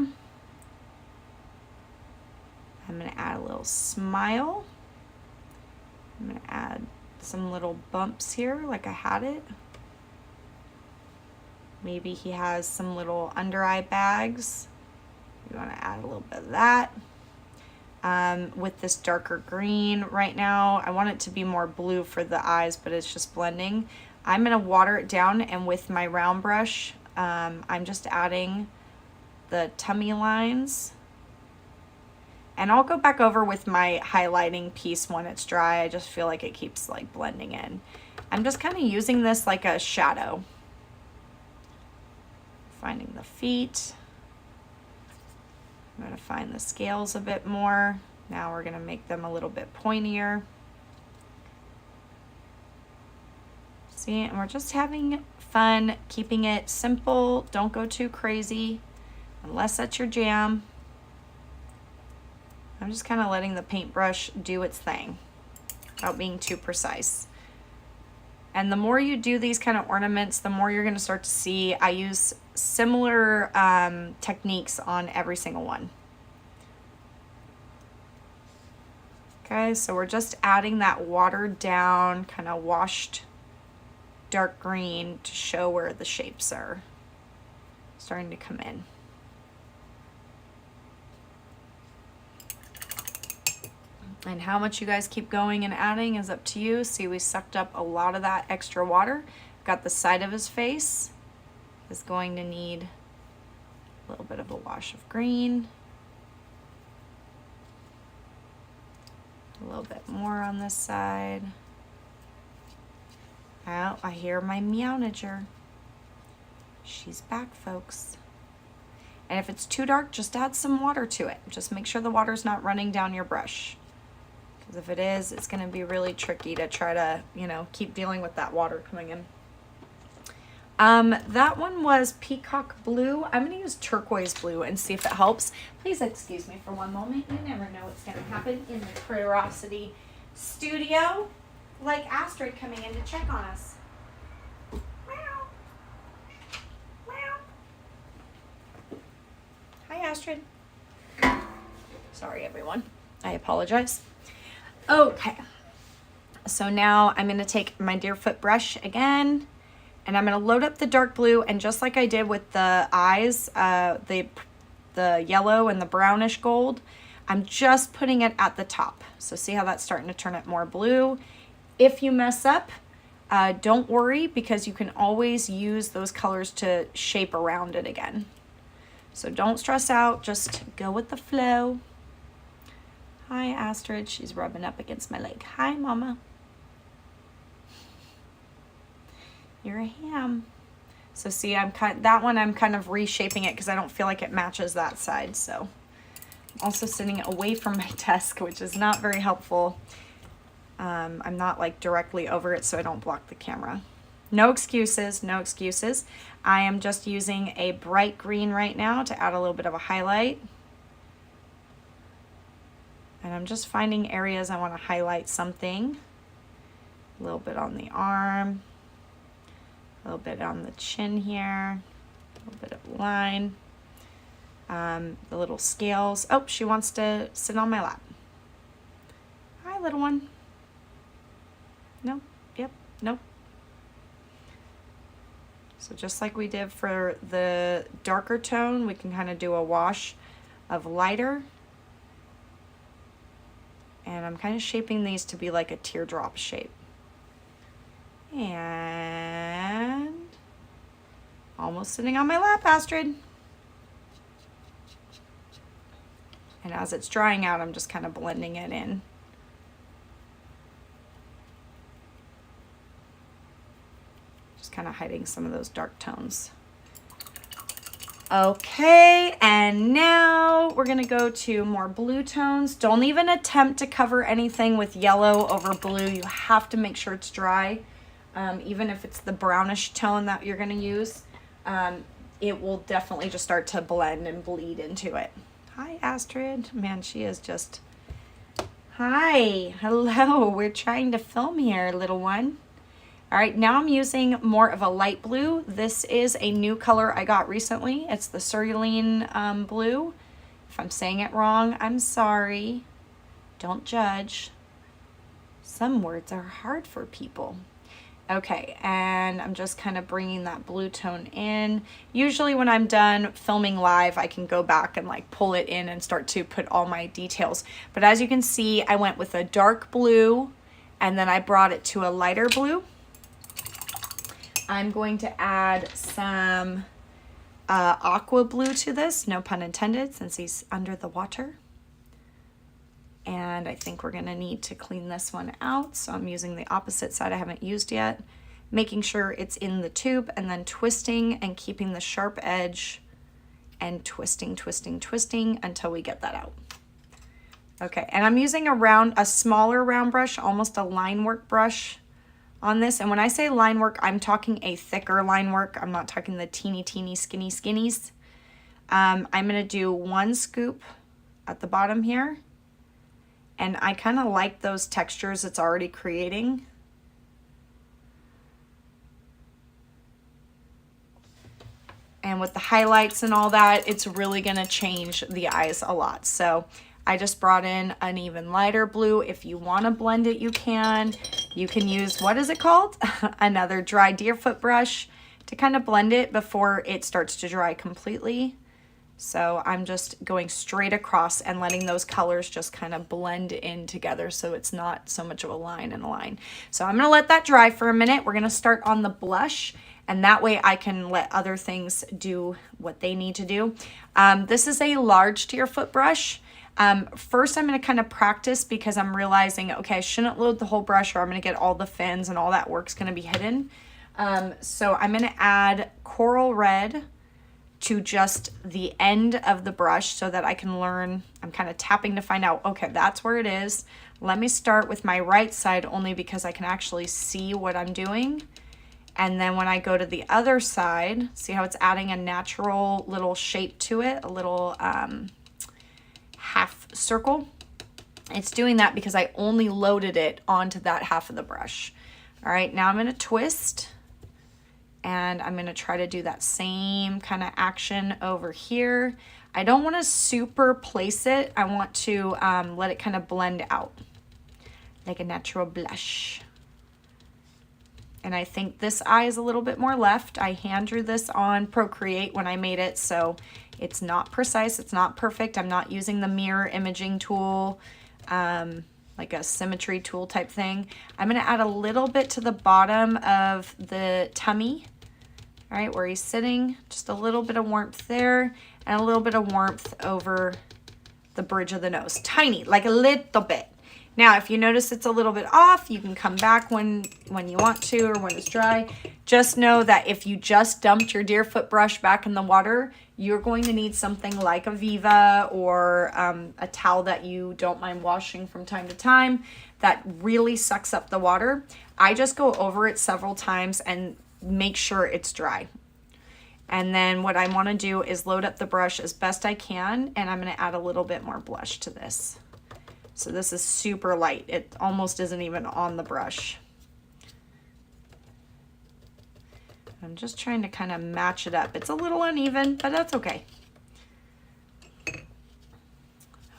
I'm I'm gonna add a little smile. I'm gonna add some little bumps here like I had it. Maybe he has some little under eye bags. You wanna add a little bit of that. With this darker green right now, I want it to be more blue for the eyes, but it's just blending. I'm gonna water it down, and with my round brush, I'm just adding the tummy lines. And I'll go back over with my highlighting piece when it's dry. I just feel like it keeps like blending in. I'm just kind of using this like a shadow. Finding the feet. I'm gonna find the scales a bit more. Now we're gonna make them a little bit pointier. See, and we're just having fun, keeping it simple. Don't go too crazy unless that's your jam. I'm just kind of letting the paintbrush do its thing without being too precise. And the more you do these kind of ornaments, the more you're going to start to see I use similar techniques on every single one. Okay, so we're just adding that watered down, kind of washed dark green to show where the shapes are starting to come in. And how much you guys keep going and adding is up to you. See, we sucked up a lot of that extra water. Got the side of his face is going to need a little bit of a wash of green. A little bit more on this side. Oh, I hear my meownager. She's back, folks. And if it's too dark, just add some water to it. Just make sure the water's not running down your brush. Because if it is, it's going to be really tricky to try to, you know, keep dealing with that water coming in. That one was peacock blue. I'm going to use turquoise blue and see if it helps. Please excuse me for one moment. You never know what's going to happen in the Curiosity studio. Like Astrid coming in to check on us. Meow. Meow. Hi, Astrid. Sorry, everyone. I apologize. Okay. So now I'm going to take my Deerfoot brush again, and I'm going to load up the dark blue, and just like I did with the eyes, the yellow and the brownish gold, I'm just putting it at the top. So see how that's starting to turn it more blue. If you mess up, don't worry, because you can always use those colors to shape around it again. So don't stress out, just go with the flow. Hi, Astrid. She's rubbing up against my leg. Hi, Mama. You're a ham. So see, that one I'm kind of reshaping it because I don't feel like it matches that side. So I'm also sitting away from my desk, which is not very helpful. I'm not like directly over it, so I don't block the camera. No excuses, no excuses. I am just using a bright green right now to add a little bit of a highlight. And I'm just finding areas I want to highlight something. A little bit on the arm, a little bit on the chin here, a little bit of line. The little scales. Oh, she wants to sit on my lap. Hi, little one. No, yep, nope. So just like we did for the darker tone, we can kind of do a wash of lighter. And I'm kind of shaping these to be like a teardrop shape. And almost sitting on my lap, Astrid. And as it's drying out, I'm just kind of blending it in. Just kind of hiding some of those dark tones. Okay, and now we're gonna go to more blue tones. Don't even attempt to cover anything with yellow over blue. You have to make sure it's dry. Even if it's the brownish tone that you're gonna use, it will definitely just start to blend and bleed into it. Hi, Astrid. Man, she is just... Hi, hello. We're trying to film here, little one. All right, now I'm using more of a light blue. This is a new color I got recently. It's the cerulean blue. If I'm saying it wrong, I'm sorry. Don't judge. Some words are hard for people. Okay, and I'm just kind of bringing that blue tone in. Usually when I'm done filming live, I can go back and like pull it in and start to put all my details. But as you can see, I went with a dark blue and then I brought it to a lighter blue. I'm going to add some aqua blue to this, no pun intended, since he's under the water. And I think we're gonna need to clean this one out. So I'm using the opposite side I haven't used yet, making sure it's in the tube and then twisting and keeping the sharp edge and twisting, twisting, twisting until we get that out. Okay, and I'm using a smaller round brush, almost a line work brush on this. And when I say line work, I'm talking a thicker line work. I'm not talking the teeny, teeny, skinny, skinnies. I'm gonna do 1 scoop at the bottom here. And I kind of like those textures it's already creating. And with the highlights and all that, it's really going to change the eyes a lot. So I just brought in an even lighter blue. If you want to blend it, you can. You can use, what is it called? Another dry deerfoot brush to kind of blend it before it starts to dry completely. So I'm just going straight across and letting those colors just kind of blend in together so it's not so much of a line and a line. So I'm going to let that dry for a minute. We're going to start on the blush, and that way I can let other things do what they need to do. This is a large deerfoot brush. First I'm going to kind of practice because I'm realizing, okay, I shouldn't load the whole brush or I'm going to get all the fins and all that work's going to be hidden. So I'm going to add coral red to just the end of the brush so that I can learn. I'm kind of tapping to find out, okay, that's where it is. Let me start with my right side only because I can actually see what I'm doing. And then when I go to the other side, see how it's adding a natural little shape to it, a little half circle. It's doing that because I only loaded it onto that half of the brush. All right, now I'm going to twist. And I'm going to try to do that same kind of action over here. I don't want to super place it. I want to let it kind of blend out like a natural blush. And I think this eye is a little bit more left. I hand drew this on Procreate when I made it, so it's not precise. It's not perfect. I'm not using the mirror imaging tool, like a symmetry tool type thing. I'm going to add a little bit to the bottom of the tummy. All right, where he's sitting, just a little bit of warmth there and a little bit of warmth over the bridge of the nose. Tiny, like a little bit. Now, if you notice it's a little bit off, you can come back when you want to or when it's dry. Just know that if you just dumped your deerfoot brush back in the water, you're going to need something like a Viva or a towel that you don't mind washing from time to time that really sucks up the water. I just go over it several times and make sure it's dry. And then what I want to do is load up the brush as best I can, and I'm going to add a little bit more blush to this. So this is super light. It almost isn't even on the brush. I'm just trying to kind of match it up. It's a little uneven, but that's okay.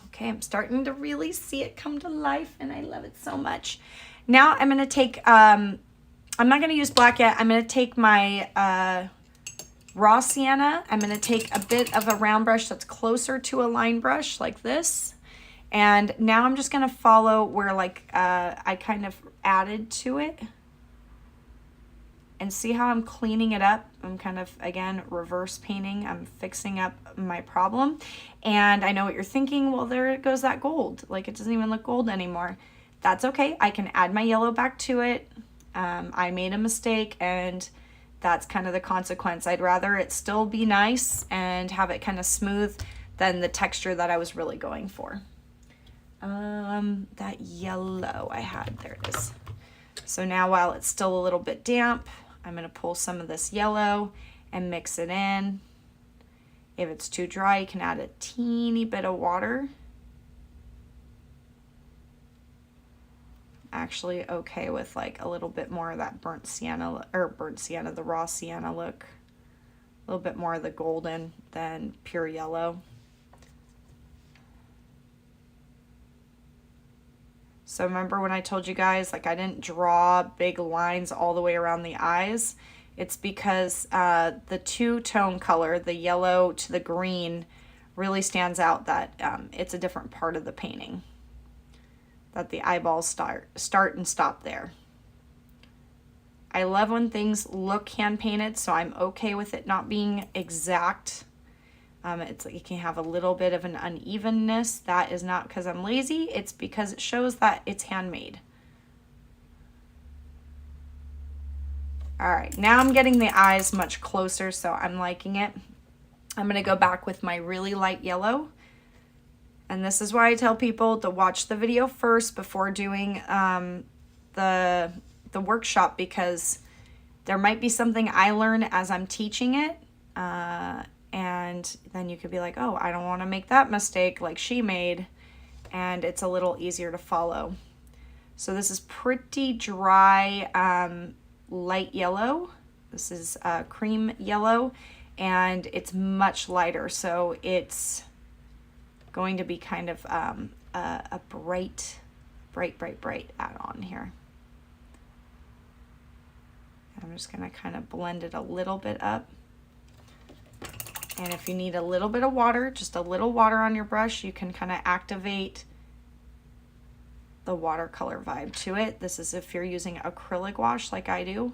Okay, I'm starting to really see it come to life, and I love it so much. Now I'm going to take I'm not going to use black yet. I'm going to take my raw sienna. I'm going to take a bit of a round brush that's closer to a line brush like this. And now I'm just going to follow where like I kind of added to it. And see how I'm cleaning it up? I'm kind of, again, reverse painting. I'm fixing up my problem. And I know what you're thinking. Well, there goes that gold. Like, it doesn't even look gold anymore. That's okay. I can add my yellow back to it. I made a mistake, and that's kind of the consequence. I'd rather it still be nice and have it kind of smooth than the texture that I was really going for. That yellow I had, there it is. So now while it's still a little bit damp, I'm going to pull some of this yellow and mix it in. If it's too dry, you can add a teeny bit of water. Actually okay with like a little bit more of that the raw sienna look. A little bit more of the golden than pure yellow. So remember when I told you guys, like, I didn't draw big lines all the way around the eyes? It's because the two-tone color, the yellow to the green, really stands out that it's a different part of the painting. That the eyeballs start and stop there. I love when things look hand-painted, so I'm okay with it not being exact. It's like you can have a little bit of an unevenness. That is not because I'm lazy. It's because it shows that it's handmade. All right, now I'm getting the eyes much closer, so I'm liking it. I'm going to go back with my really light yellow. And this is why I tell people to watch the video first before doing the workshop, because there might be something I learn as I'm teaching it. And then you could be like, oh, I don't want to make that mistake like she made. And it's a little easier to follow. So this is pretty dry, light yellow. This is cream yellow, and it's much lighter. So it's going to be kind of a bright add-on here. I'm just going to kind of blend it a little bit up. And if you need a little bit of water, just a little water on your brush, you can kind of activate the watercolor vibe to it. This is if you're using acrylic wash like I do.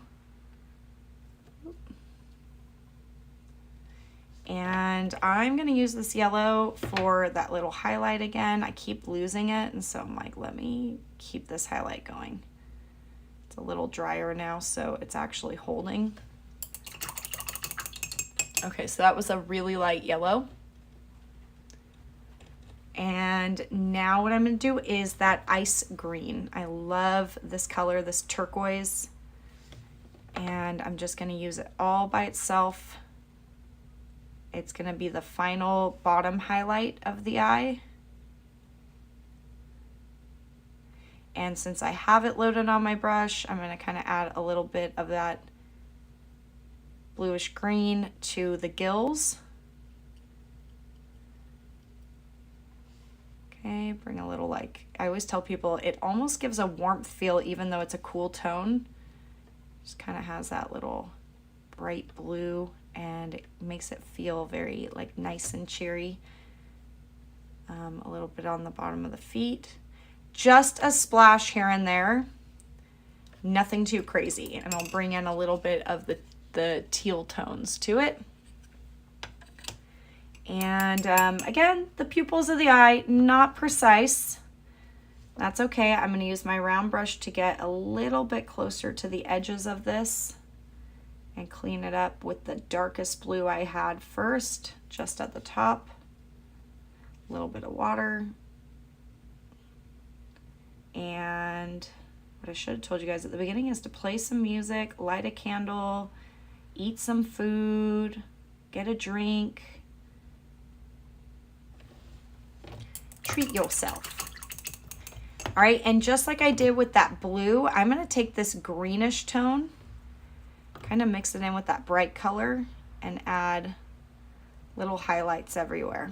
And I'm going to use this yellow for that little highlight again. I keep losing it, and so I'm like, let me keep this highlight going. It's a little drier now, so it's actually holding. Okay, so that was a really light yellow. And now what I'm going to do is that ice green. I love this color, this turquoise. And I'm just going to use it all by itself. It's going to be the final bottom highlight of the eye. And since I have it loaded on my brush, I'm going to kind of add a little bit of that bluish green to the gills. Okay, bring a little, like, I always tell people it almost gives a warmth feel even though it's a cool tone. Just kind of has that little bright blue, and it makes it feel very like nice and cheery. A little bit on the bottom of the feet. Just a splash here and there. Nothing too crazy. And I'll bring in a little bit of the teal tones to it. And again, the pupils of the eye, not precise. That's okay. I'm going to use my round brush to get a little bit closer to the edges of this and clean it up with the darkest blue I had first, just at the top. A little bit of water. And what I should have told you guys at the beginning is to play some music, light a candle, eat some food, get a drink. Treat yourself. All right, and just like I did with that blue, I'm going to take this greenish tone, kind of mix it in with that bright color, and add little highlights everywhere.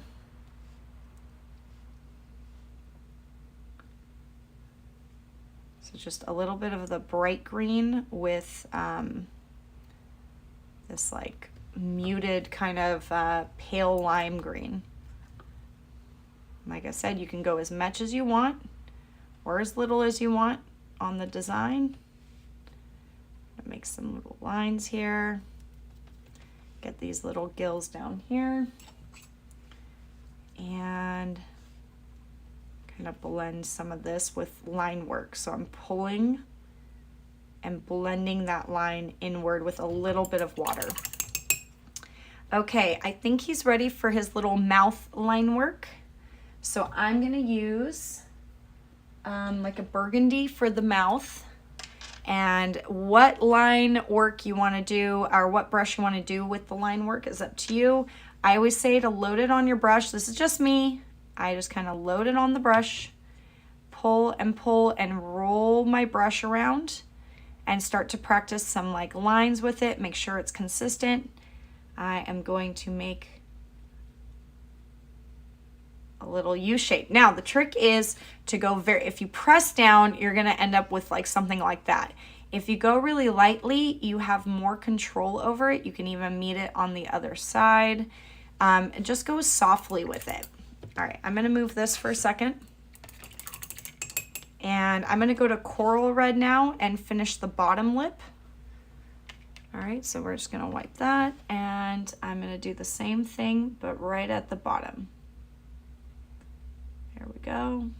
So just a little bit of the bright green with this like muted kind of pale lime green. Like I said, you can go as much as you want or as little as you want on the design. Make some little lines here. Get these little gills down here. And kind of blend some of this with line work. So I'm pulling and blending that line inward with a little bit of water. Okay, I think he's ready for his little mouth line work. So I'm gonna use like a burgundy for the mouth. And what line work you wanna do, or what brush you wanna do with the line work is up to you. I always say to load it on your brush. This is just me. I just kind of load it on the brush, pull and roll my brush around and start to practice some like lines with it. Make sure it's consistent. I am going to make a little U shape. Now the trick is to go if you press down, you're gonna end up with like something like that. If you go really lightly, you have more control over it. You can even meet it on the other side. And just go softly with it. All right, I'm gonna move this for a second. And I'm gonna go to coral red now and finish the bottom lip. All right, so we're just gonna wipe that, and I'm gonna do the same thing, but right at the bottom. There we go.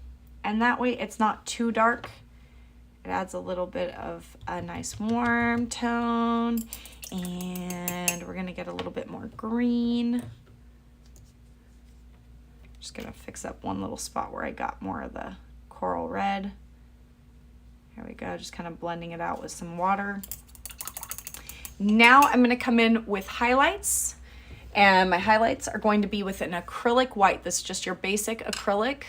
And that way it's not too dark. It adds a little bit of a nice warm tone, and we're gonna get a little bit more green. Just gonna fix up one little spot where I got more of the coral red. There we go, just kind of blending it out with some water. Now I'm gonna come in with highlights, and my highlights are going to be with an acrylic white. This is just your basic acrylic.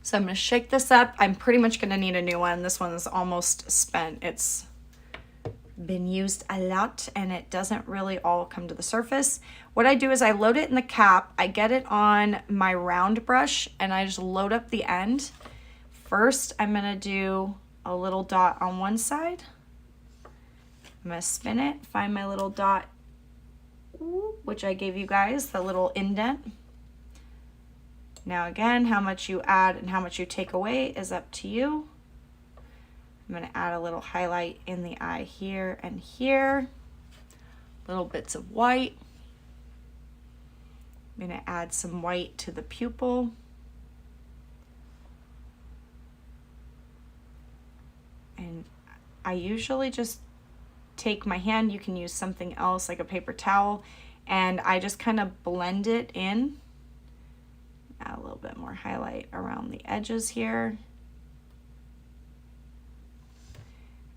So I'm gonna shake this up. I'm pretty much gonna need a new one. This one's almost spent. It's been used a lot and it doesn't really all come to the surface. What I do is I load it in the cap, I get it on my round brush, and I just load up the end. First, I'm gonna do a little dot on one side. I'm gonna spin it, find my little dot, which I gave you guys, the little indent. Now again, how much you add and how much you take away is up to you. I'm gonna add a little highlight in the eye here and here. Little bits of white. I'm gonna add some white to the pupil. And I usually just take my hand, you can use something else like a paper towel, and I just kind of blend it in. Add a little bit more highlight around the edges here.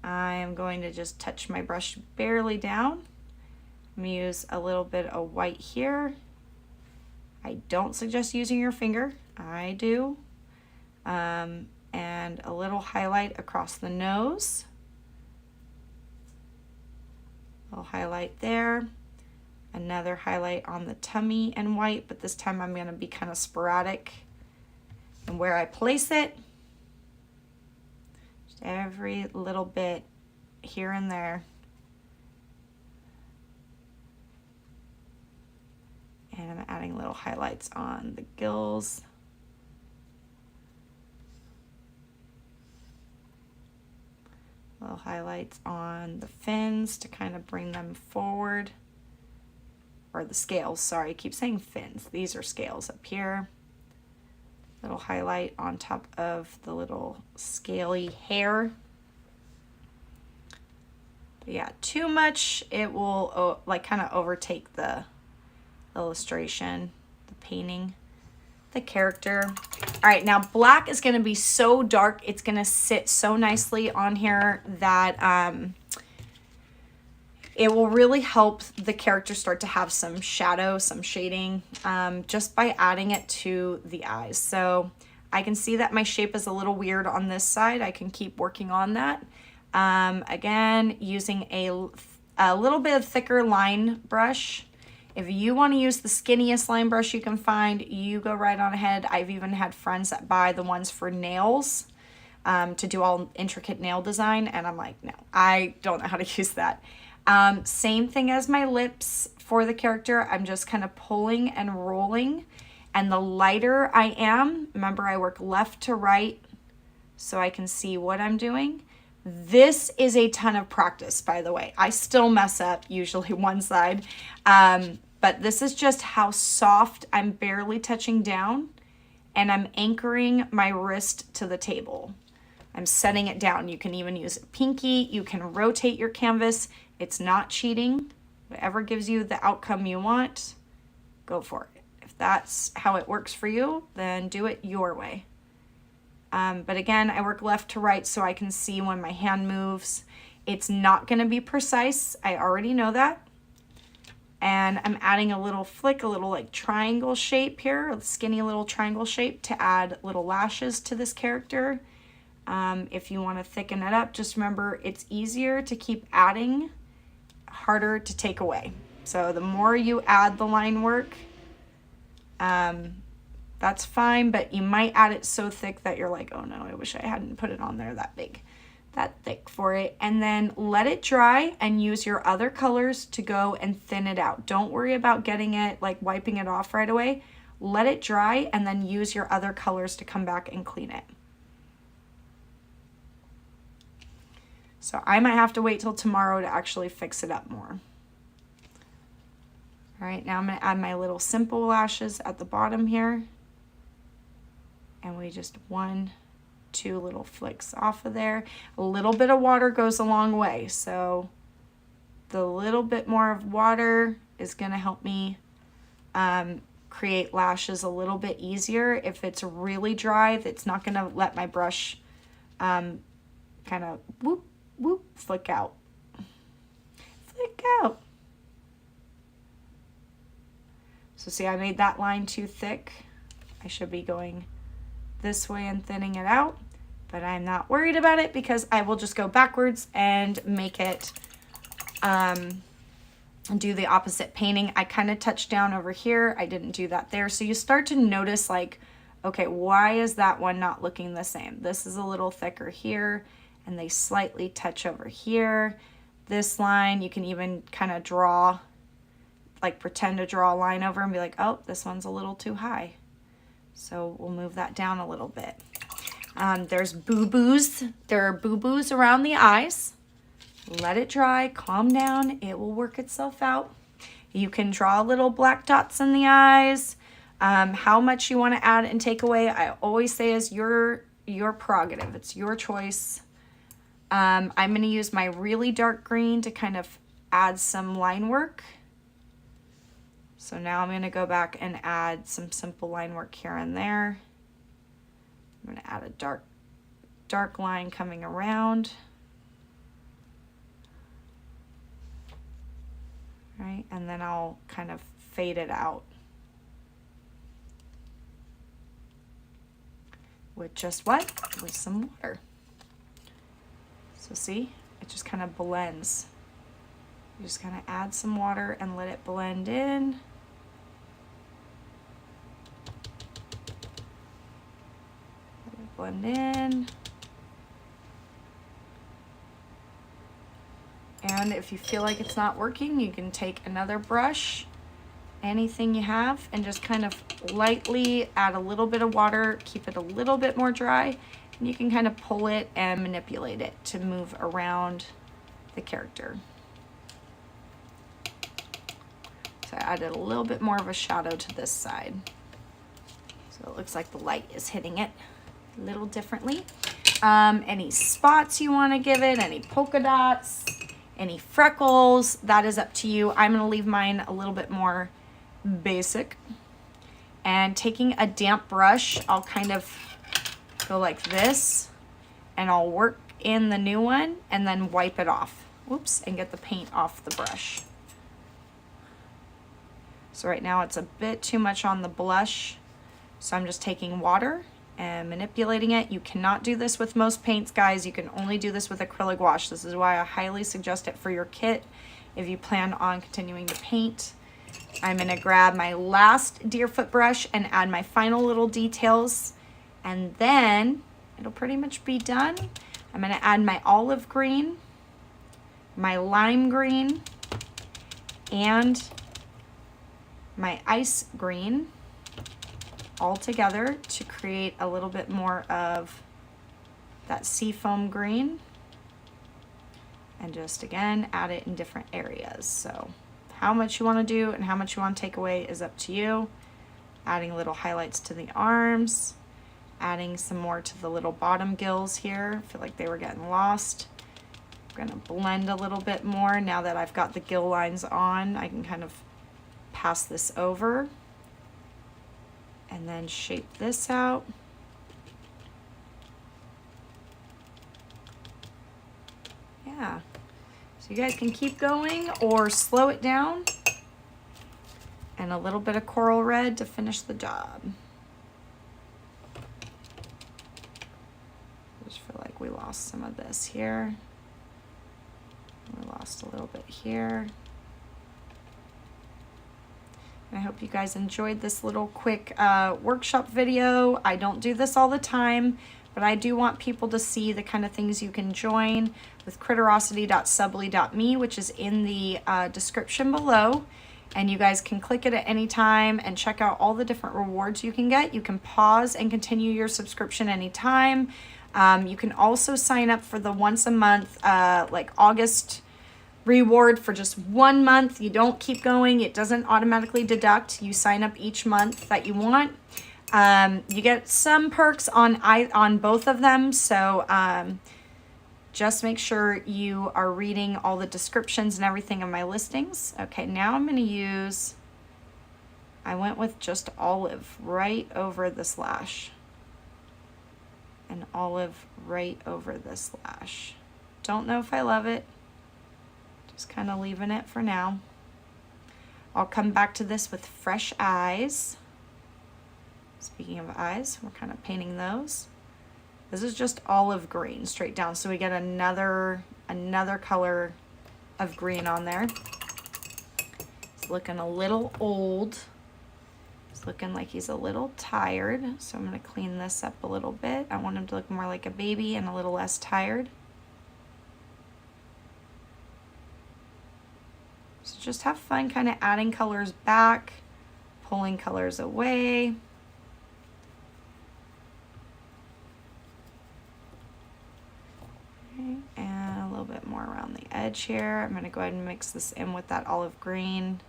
I am going to just touch my brush barely down. I'm gonna use a little bit of white here. I don't suggest using your finger, I do. And a little highlight across the nose. A little highlight there. Another highlight on the tummy in white, but this time I'm gonna be kind of sporadic in where I place it. Just every little bit here and there. And I'm adding little highlights on the gills. Little highlights on the fins to kind of bring them forward. Or the scales, sorry, I keep saying fins. These are scales up here. Little highlight on top of the little scaly hair. But yeah, too much, it will like kind of overtake the illustration, the painting, the character. All right, now black is gonna be so dark, it's gonna sit so nicely on here that it will really help the character start to have some shadow, some shading, just by adding it to the eyes. So I can see that my shape is a little weird on this side. I can keep working on that. Again, using a little bit of thicker line brush. If you want to use the skinniest line brush you can find, you go right on ahead. I've even had friends that buy the ones for nails to do all intricate nail design, and I'm like, no, I don't know how to use that. Same thing as my lips for the character. I'm just kind of pulling and rolling, and the lighter I am, remember I work left to right so I can see what I'm doing. This is a ton of practice, by the way. I still mess up usually one side, but this is just how soft I'm barely touching down, and I'm anchoring my wrist to the table. I'm setting it down. You can even use a pinky. You can rotate your canvas. It's not cheating. Whatever gives you the outcome you want, go for it. If that's how it works for you, then do it your way. But again, I work left to right so I can see when my hand moves. It's not going to be precise. I already know that. And I'm adding a little flick, a little like triangle shape here, a skinny little triangle shape to add little lashes to this character. If you want to thicken it up, just remember it's easier to keep adding, harder to take away. So the more you add the line work, That's fine, but you might add it so thick that you're like, oh no, I wish I hadn't put it on there that big, that thick for it. And then let it dry and use your other colors to go and thin it out. Don't worry about getting it, like wiping it off right away. Let it dry and then use your other colors to come back and clean it. So I might have to wait till tomorrow to actually fix it up more. All right, now I'm gonna add my little simple lashes at the bottom here. And we just 1, 2 little flicks off of there. A little bit of water goes a long way. So the little bit more of water is gonna help me create lashes a little bit easier. If it's really dry, it's not gonna let my brush kind of whoop, whoop, flick out. Flick out. So see, I made that line too thick. I should be going this way and thinning it out, but I'm not worried about it because I will just go backwards and make it do the opposite painting. I kind of touched down over here. I didn't do that there. So you start to notice like, okay, why is that one not looking the same? This is a little thicker here and they slightly touch over here. This line, you can even kind of draw, like pretend to draw a line over and be like, oh, this one's a little too high. So we'll move that down a little bit. There's boo-boos. There are boo-boos around the eyes. Let it dry, calm down. It will work itself out. You can draw little black dots in the eyes. How much you want to add and take away, I always say is your prerogative. It's your choice. I'm going to use my really dark green to kind of add some line work. So now I'm going to go back and add some simple line work here and there. I'm going to add a dark line coming around. Right, and then I'll kind of fade it out with just what? With some water. So see, it just kind of blends. You just kind of add some water and let it blend in. Let it blend in. And if you feel like it's not working, you can take another brush, anything you have, and just kind of lightly add a little bit of water, keep it a little bit more dry, and you can kind of pull it and manipulate it to move around the character. So I added a little bit more of a shadow to this side. So it looks like the light is hitting it a little differently. Any spots you want to give it, any polka dots, any freckles, that is up to you. I'm going to leave mine a little bit more basic. And taking a damp brush, I'll kind of go like this and I'll work in the new one and then wipe it off. Whoops, and get the paint off the brush. So right now it's a bit too much on the blush. So I'm just taking water and manipulating it. You cannot do this with most paints, guys. You can only do this with acrylic wash. This is why I highly suggest it for your kit if you plan on continuing to paint. I'm gonna grab my last Deerfoot brush and add my final little details, and then it'll pretty much be done. I'm gonna add my olive green, my lime green, and my ice green all together to create a little bit more of that seafoam green, and just again add it in different areas. So how much you want to do and how much you want to take away is up to you. Adding little highlights to the arms, adding some more to the little bottom gills here. I feel like they were getting lost. I'm going to blend a little bit more now that I've got the gill lines on. I can kind of pass this over and then shape this out. Yeah, so you guys can keep going or slow it down. And a little bit of coral red to finish the job. I just feel like we lost some of this here. We lost a little bit here. I hope you guys enjoyed this little quick workshop video. I don't do this all the time, but I do want people to see the kind of things you can join with critterosity.subly.me, which is in the description below. And you guys can click it at any time and check out all the different rewards you can get. You can pause and continue your subscription anytime. You can also sign up for the once a month, like August reward for just 1 month. You don't keep going. It doesn't automatically deduct. You sign up each month that you want. You get some perks on both of them. So just make sure you are reading all the descriptions and everything of my listings. Okay, now I'm going to use, I went with just olive right over the slash. And olive right over the slash. Don't know if I love it. Just kind of leaving it for now. I'll come back to this with fresh eyes. Speaking of eyes, we're kind of painting those. This is just olive green straight down. So we get another color of green on there. It's looking a little old. It's looking like he's a little tired. So I'm going to clean this up a little bit. I want him to look more like a baby and a little less tired. So just have fun kind of adding colors back, pulling colors away. Okay, and a little bit more around the edge here. I'm going to go ahead and mix this in with that olive green.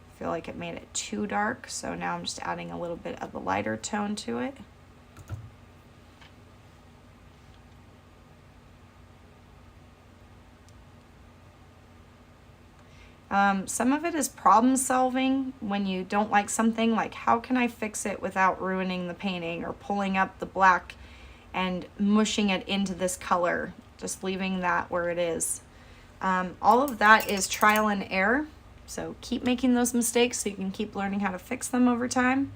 I feel like it made it too dark, so now I'm just adding a little bit of the lighter tone to it. Some of it is problem solving when you don't like something, like how can I fix it without ruining the painting, or pulling up the black and mushing it into this color, just leaving that where it is. All of that is trial and error, so keep making those mistakes so you can keep learning how to fix them over time.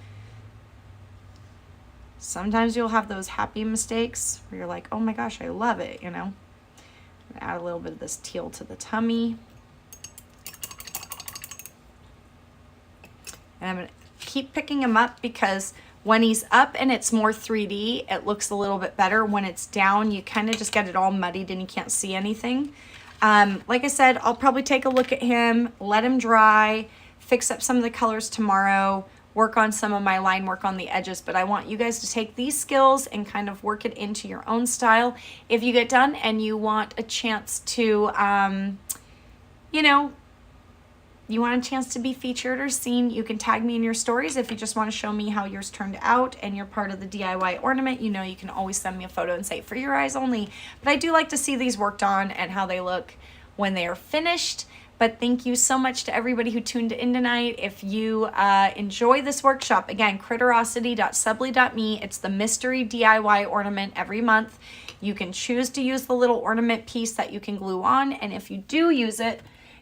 Sometimes you'll have those happy mistakes where you're like, oh my gosh, I love it, you know. I'm gonna add a little bit of this teal to the tummy. And I'm going to keep picking him up because when he's up and it's more 3D, it looks a little bit better. When it's down, you kind of just get it all muddied and you can't see anything. Like I said, I'll probably take a look at him, let him dry, fix up some of the colors tomorrow, work on some of my line work on the edges. But I want you guys to take these skills and kind of work it into your own style. If you get done and you want a chance to, you know, you want a chance to be featured or seen, you can tag me in your stories. If you just want to show me how yours turned out and you're part of the DIY ornament, you know, you can always send me a photo and say for your eyes only. But I do like to see these worked on and how they look when they are finished. But thank you so much to everybody who tuned in tonight. If you enjoy this workshop, again, critterosity.subly.me. It's the mystery DIY ornament every month. You can choose to use the little ornament piece that you can glue on. And if you do use it,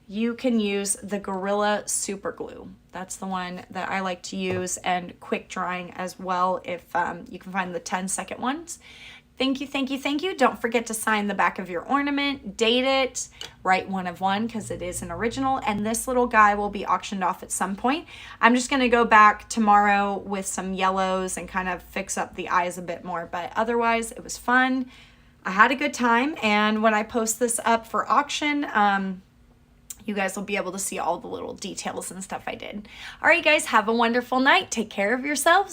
you can use the Gorilla Super Glue. That's the one that I like to use, and quick drying as well if you can find the 10-second ones. Thank you, thank you, thank you. Don't forget to sign the back of your ornament, date it, write 1 of 1 because it is an original, and this little guy will be auctioned off at some point. I'm just going to go back tomorrow with some yellows and kind of fix up the eyes a bit more, but otherwise it was fun. I had a good time, and when I post this up for auction, you guys will be able to see all the little details and stuff I did. All right, guys, have a wonderful night. Take care of yourselves.